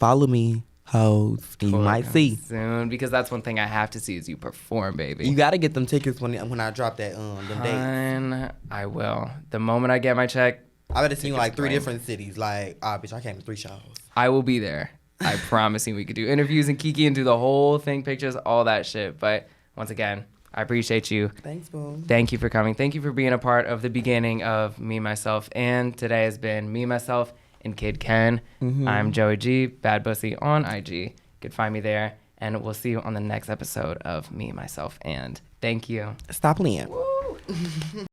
Follow me, hoes. You might see soon because that's one thing I have to see is you perform, baby. You gotta get them tickets when I drop that them dates. I will. The moment I get my check, I better see you like 3 different cities. Like, bitch, I came to 3 shows. I will be there. I promise you. We could do interviews and Kiki and do the whole thing, pictures, all that shit. But once again, I appreciate you. Thanks, boo. Thank you for coming. Thank you for being a part of the beginning of Me, Myself, and today has been Me, Myself, and Kidd Kenn. I'm Joey G, Bad Bussy on IG. You can find me there, and we'll see you on the next episode of Me, Myself, and thank you. Stop playing. Woo.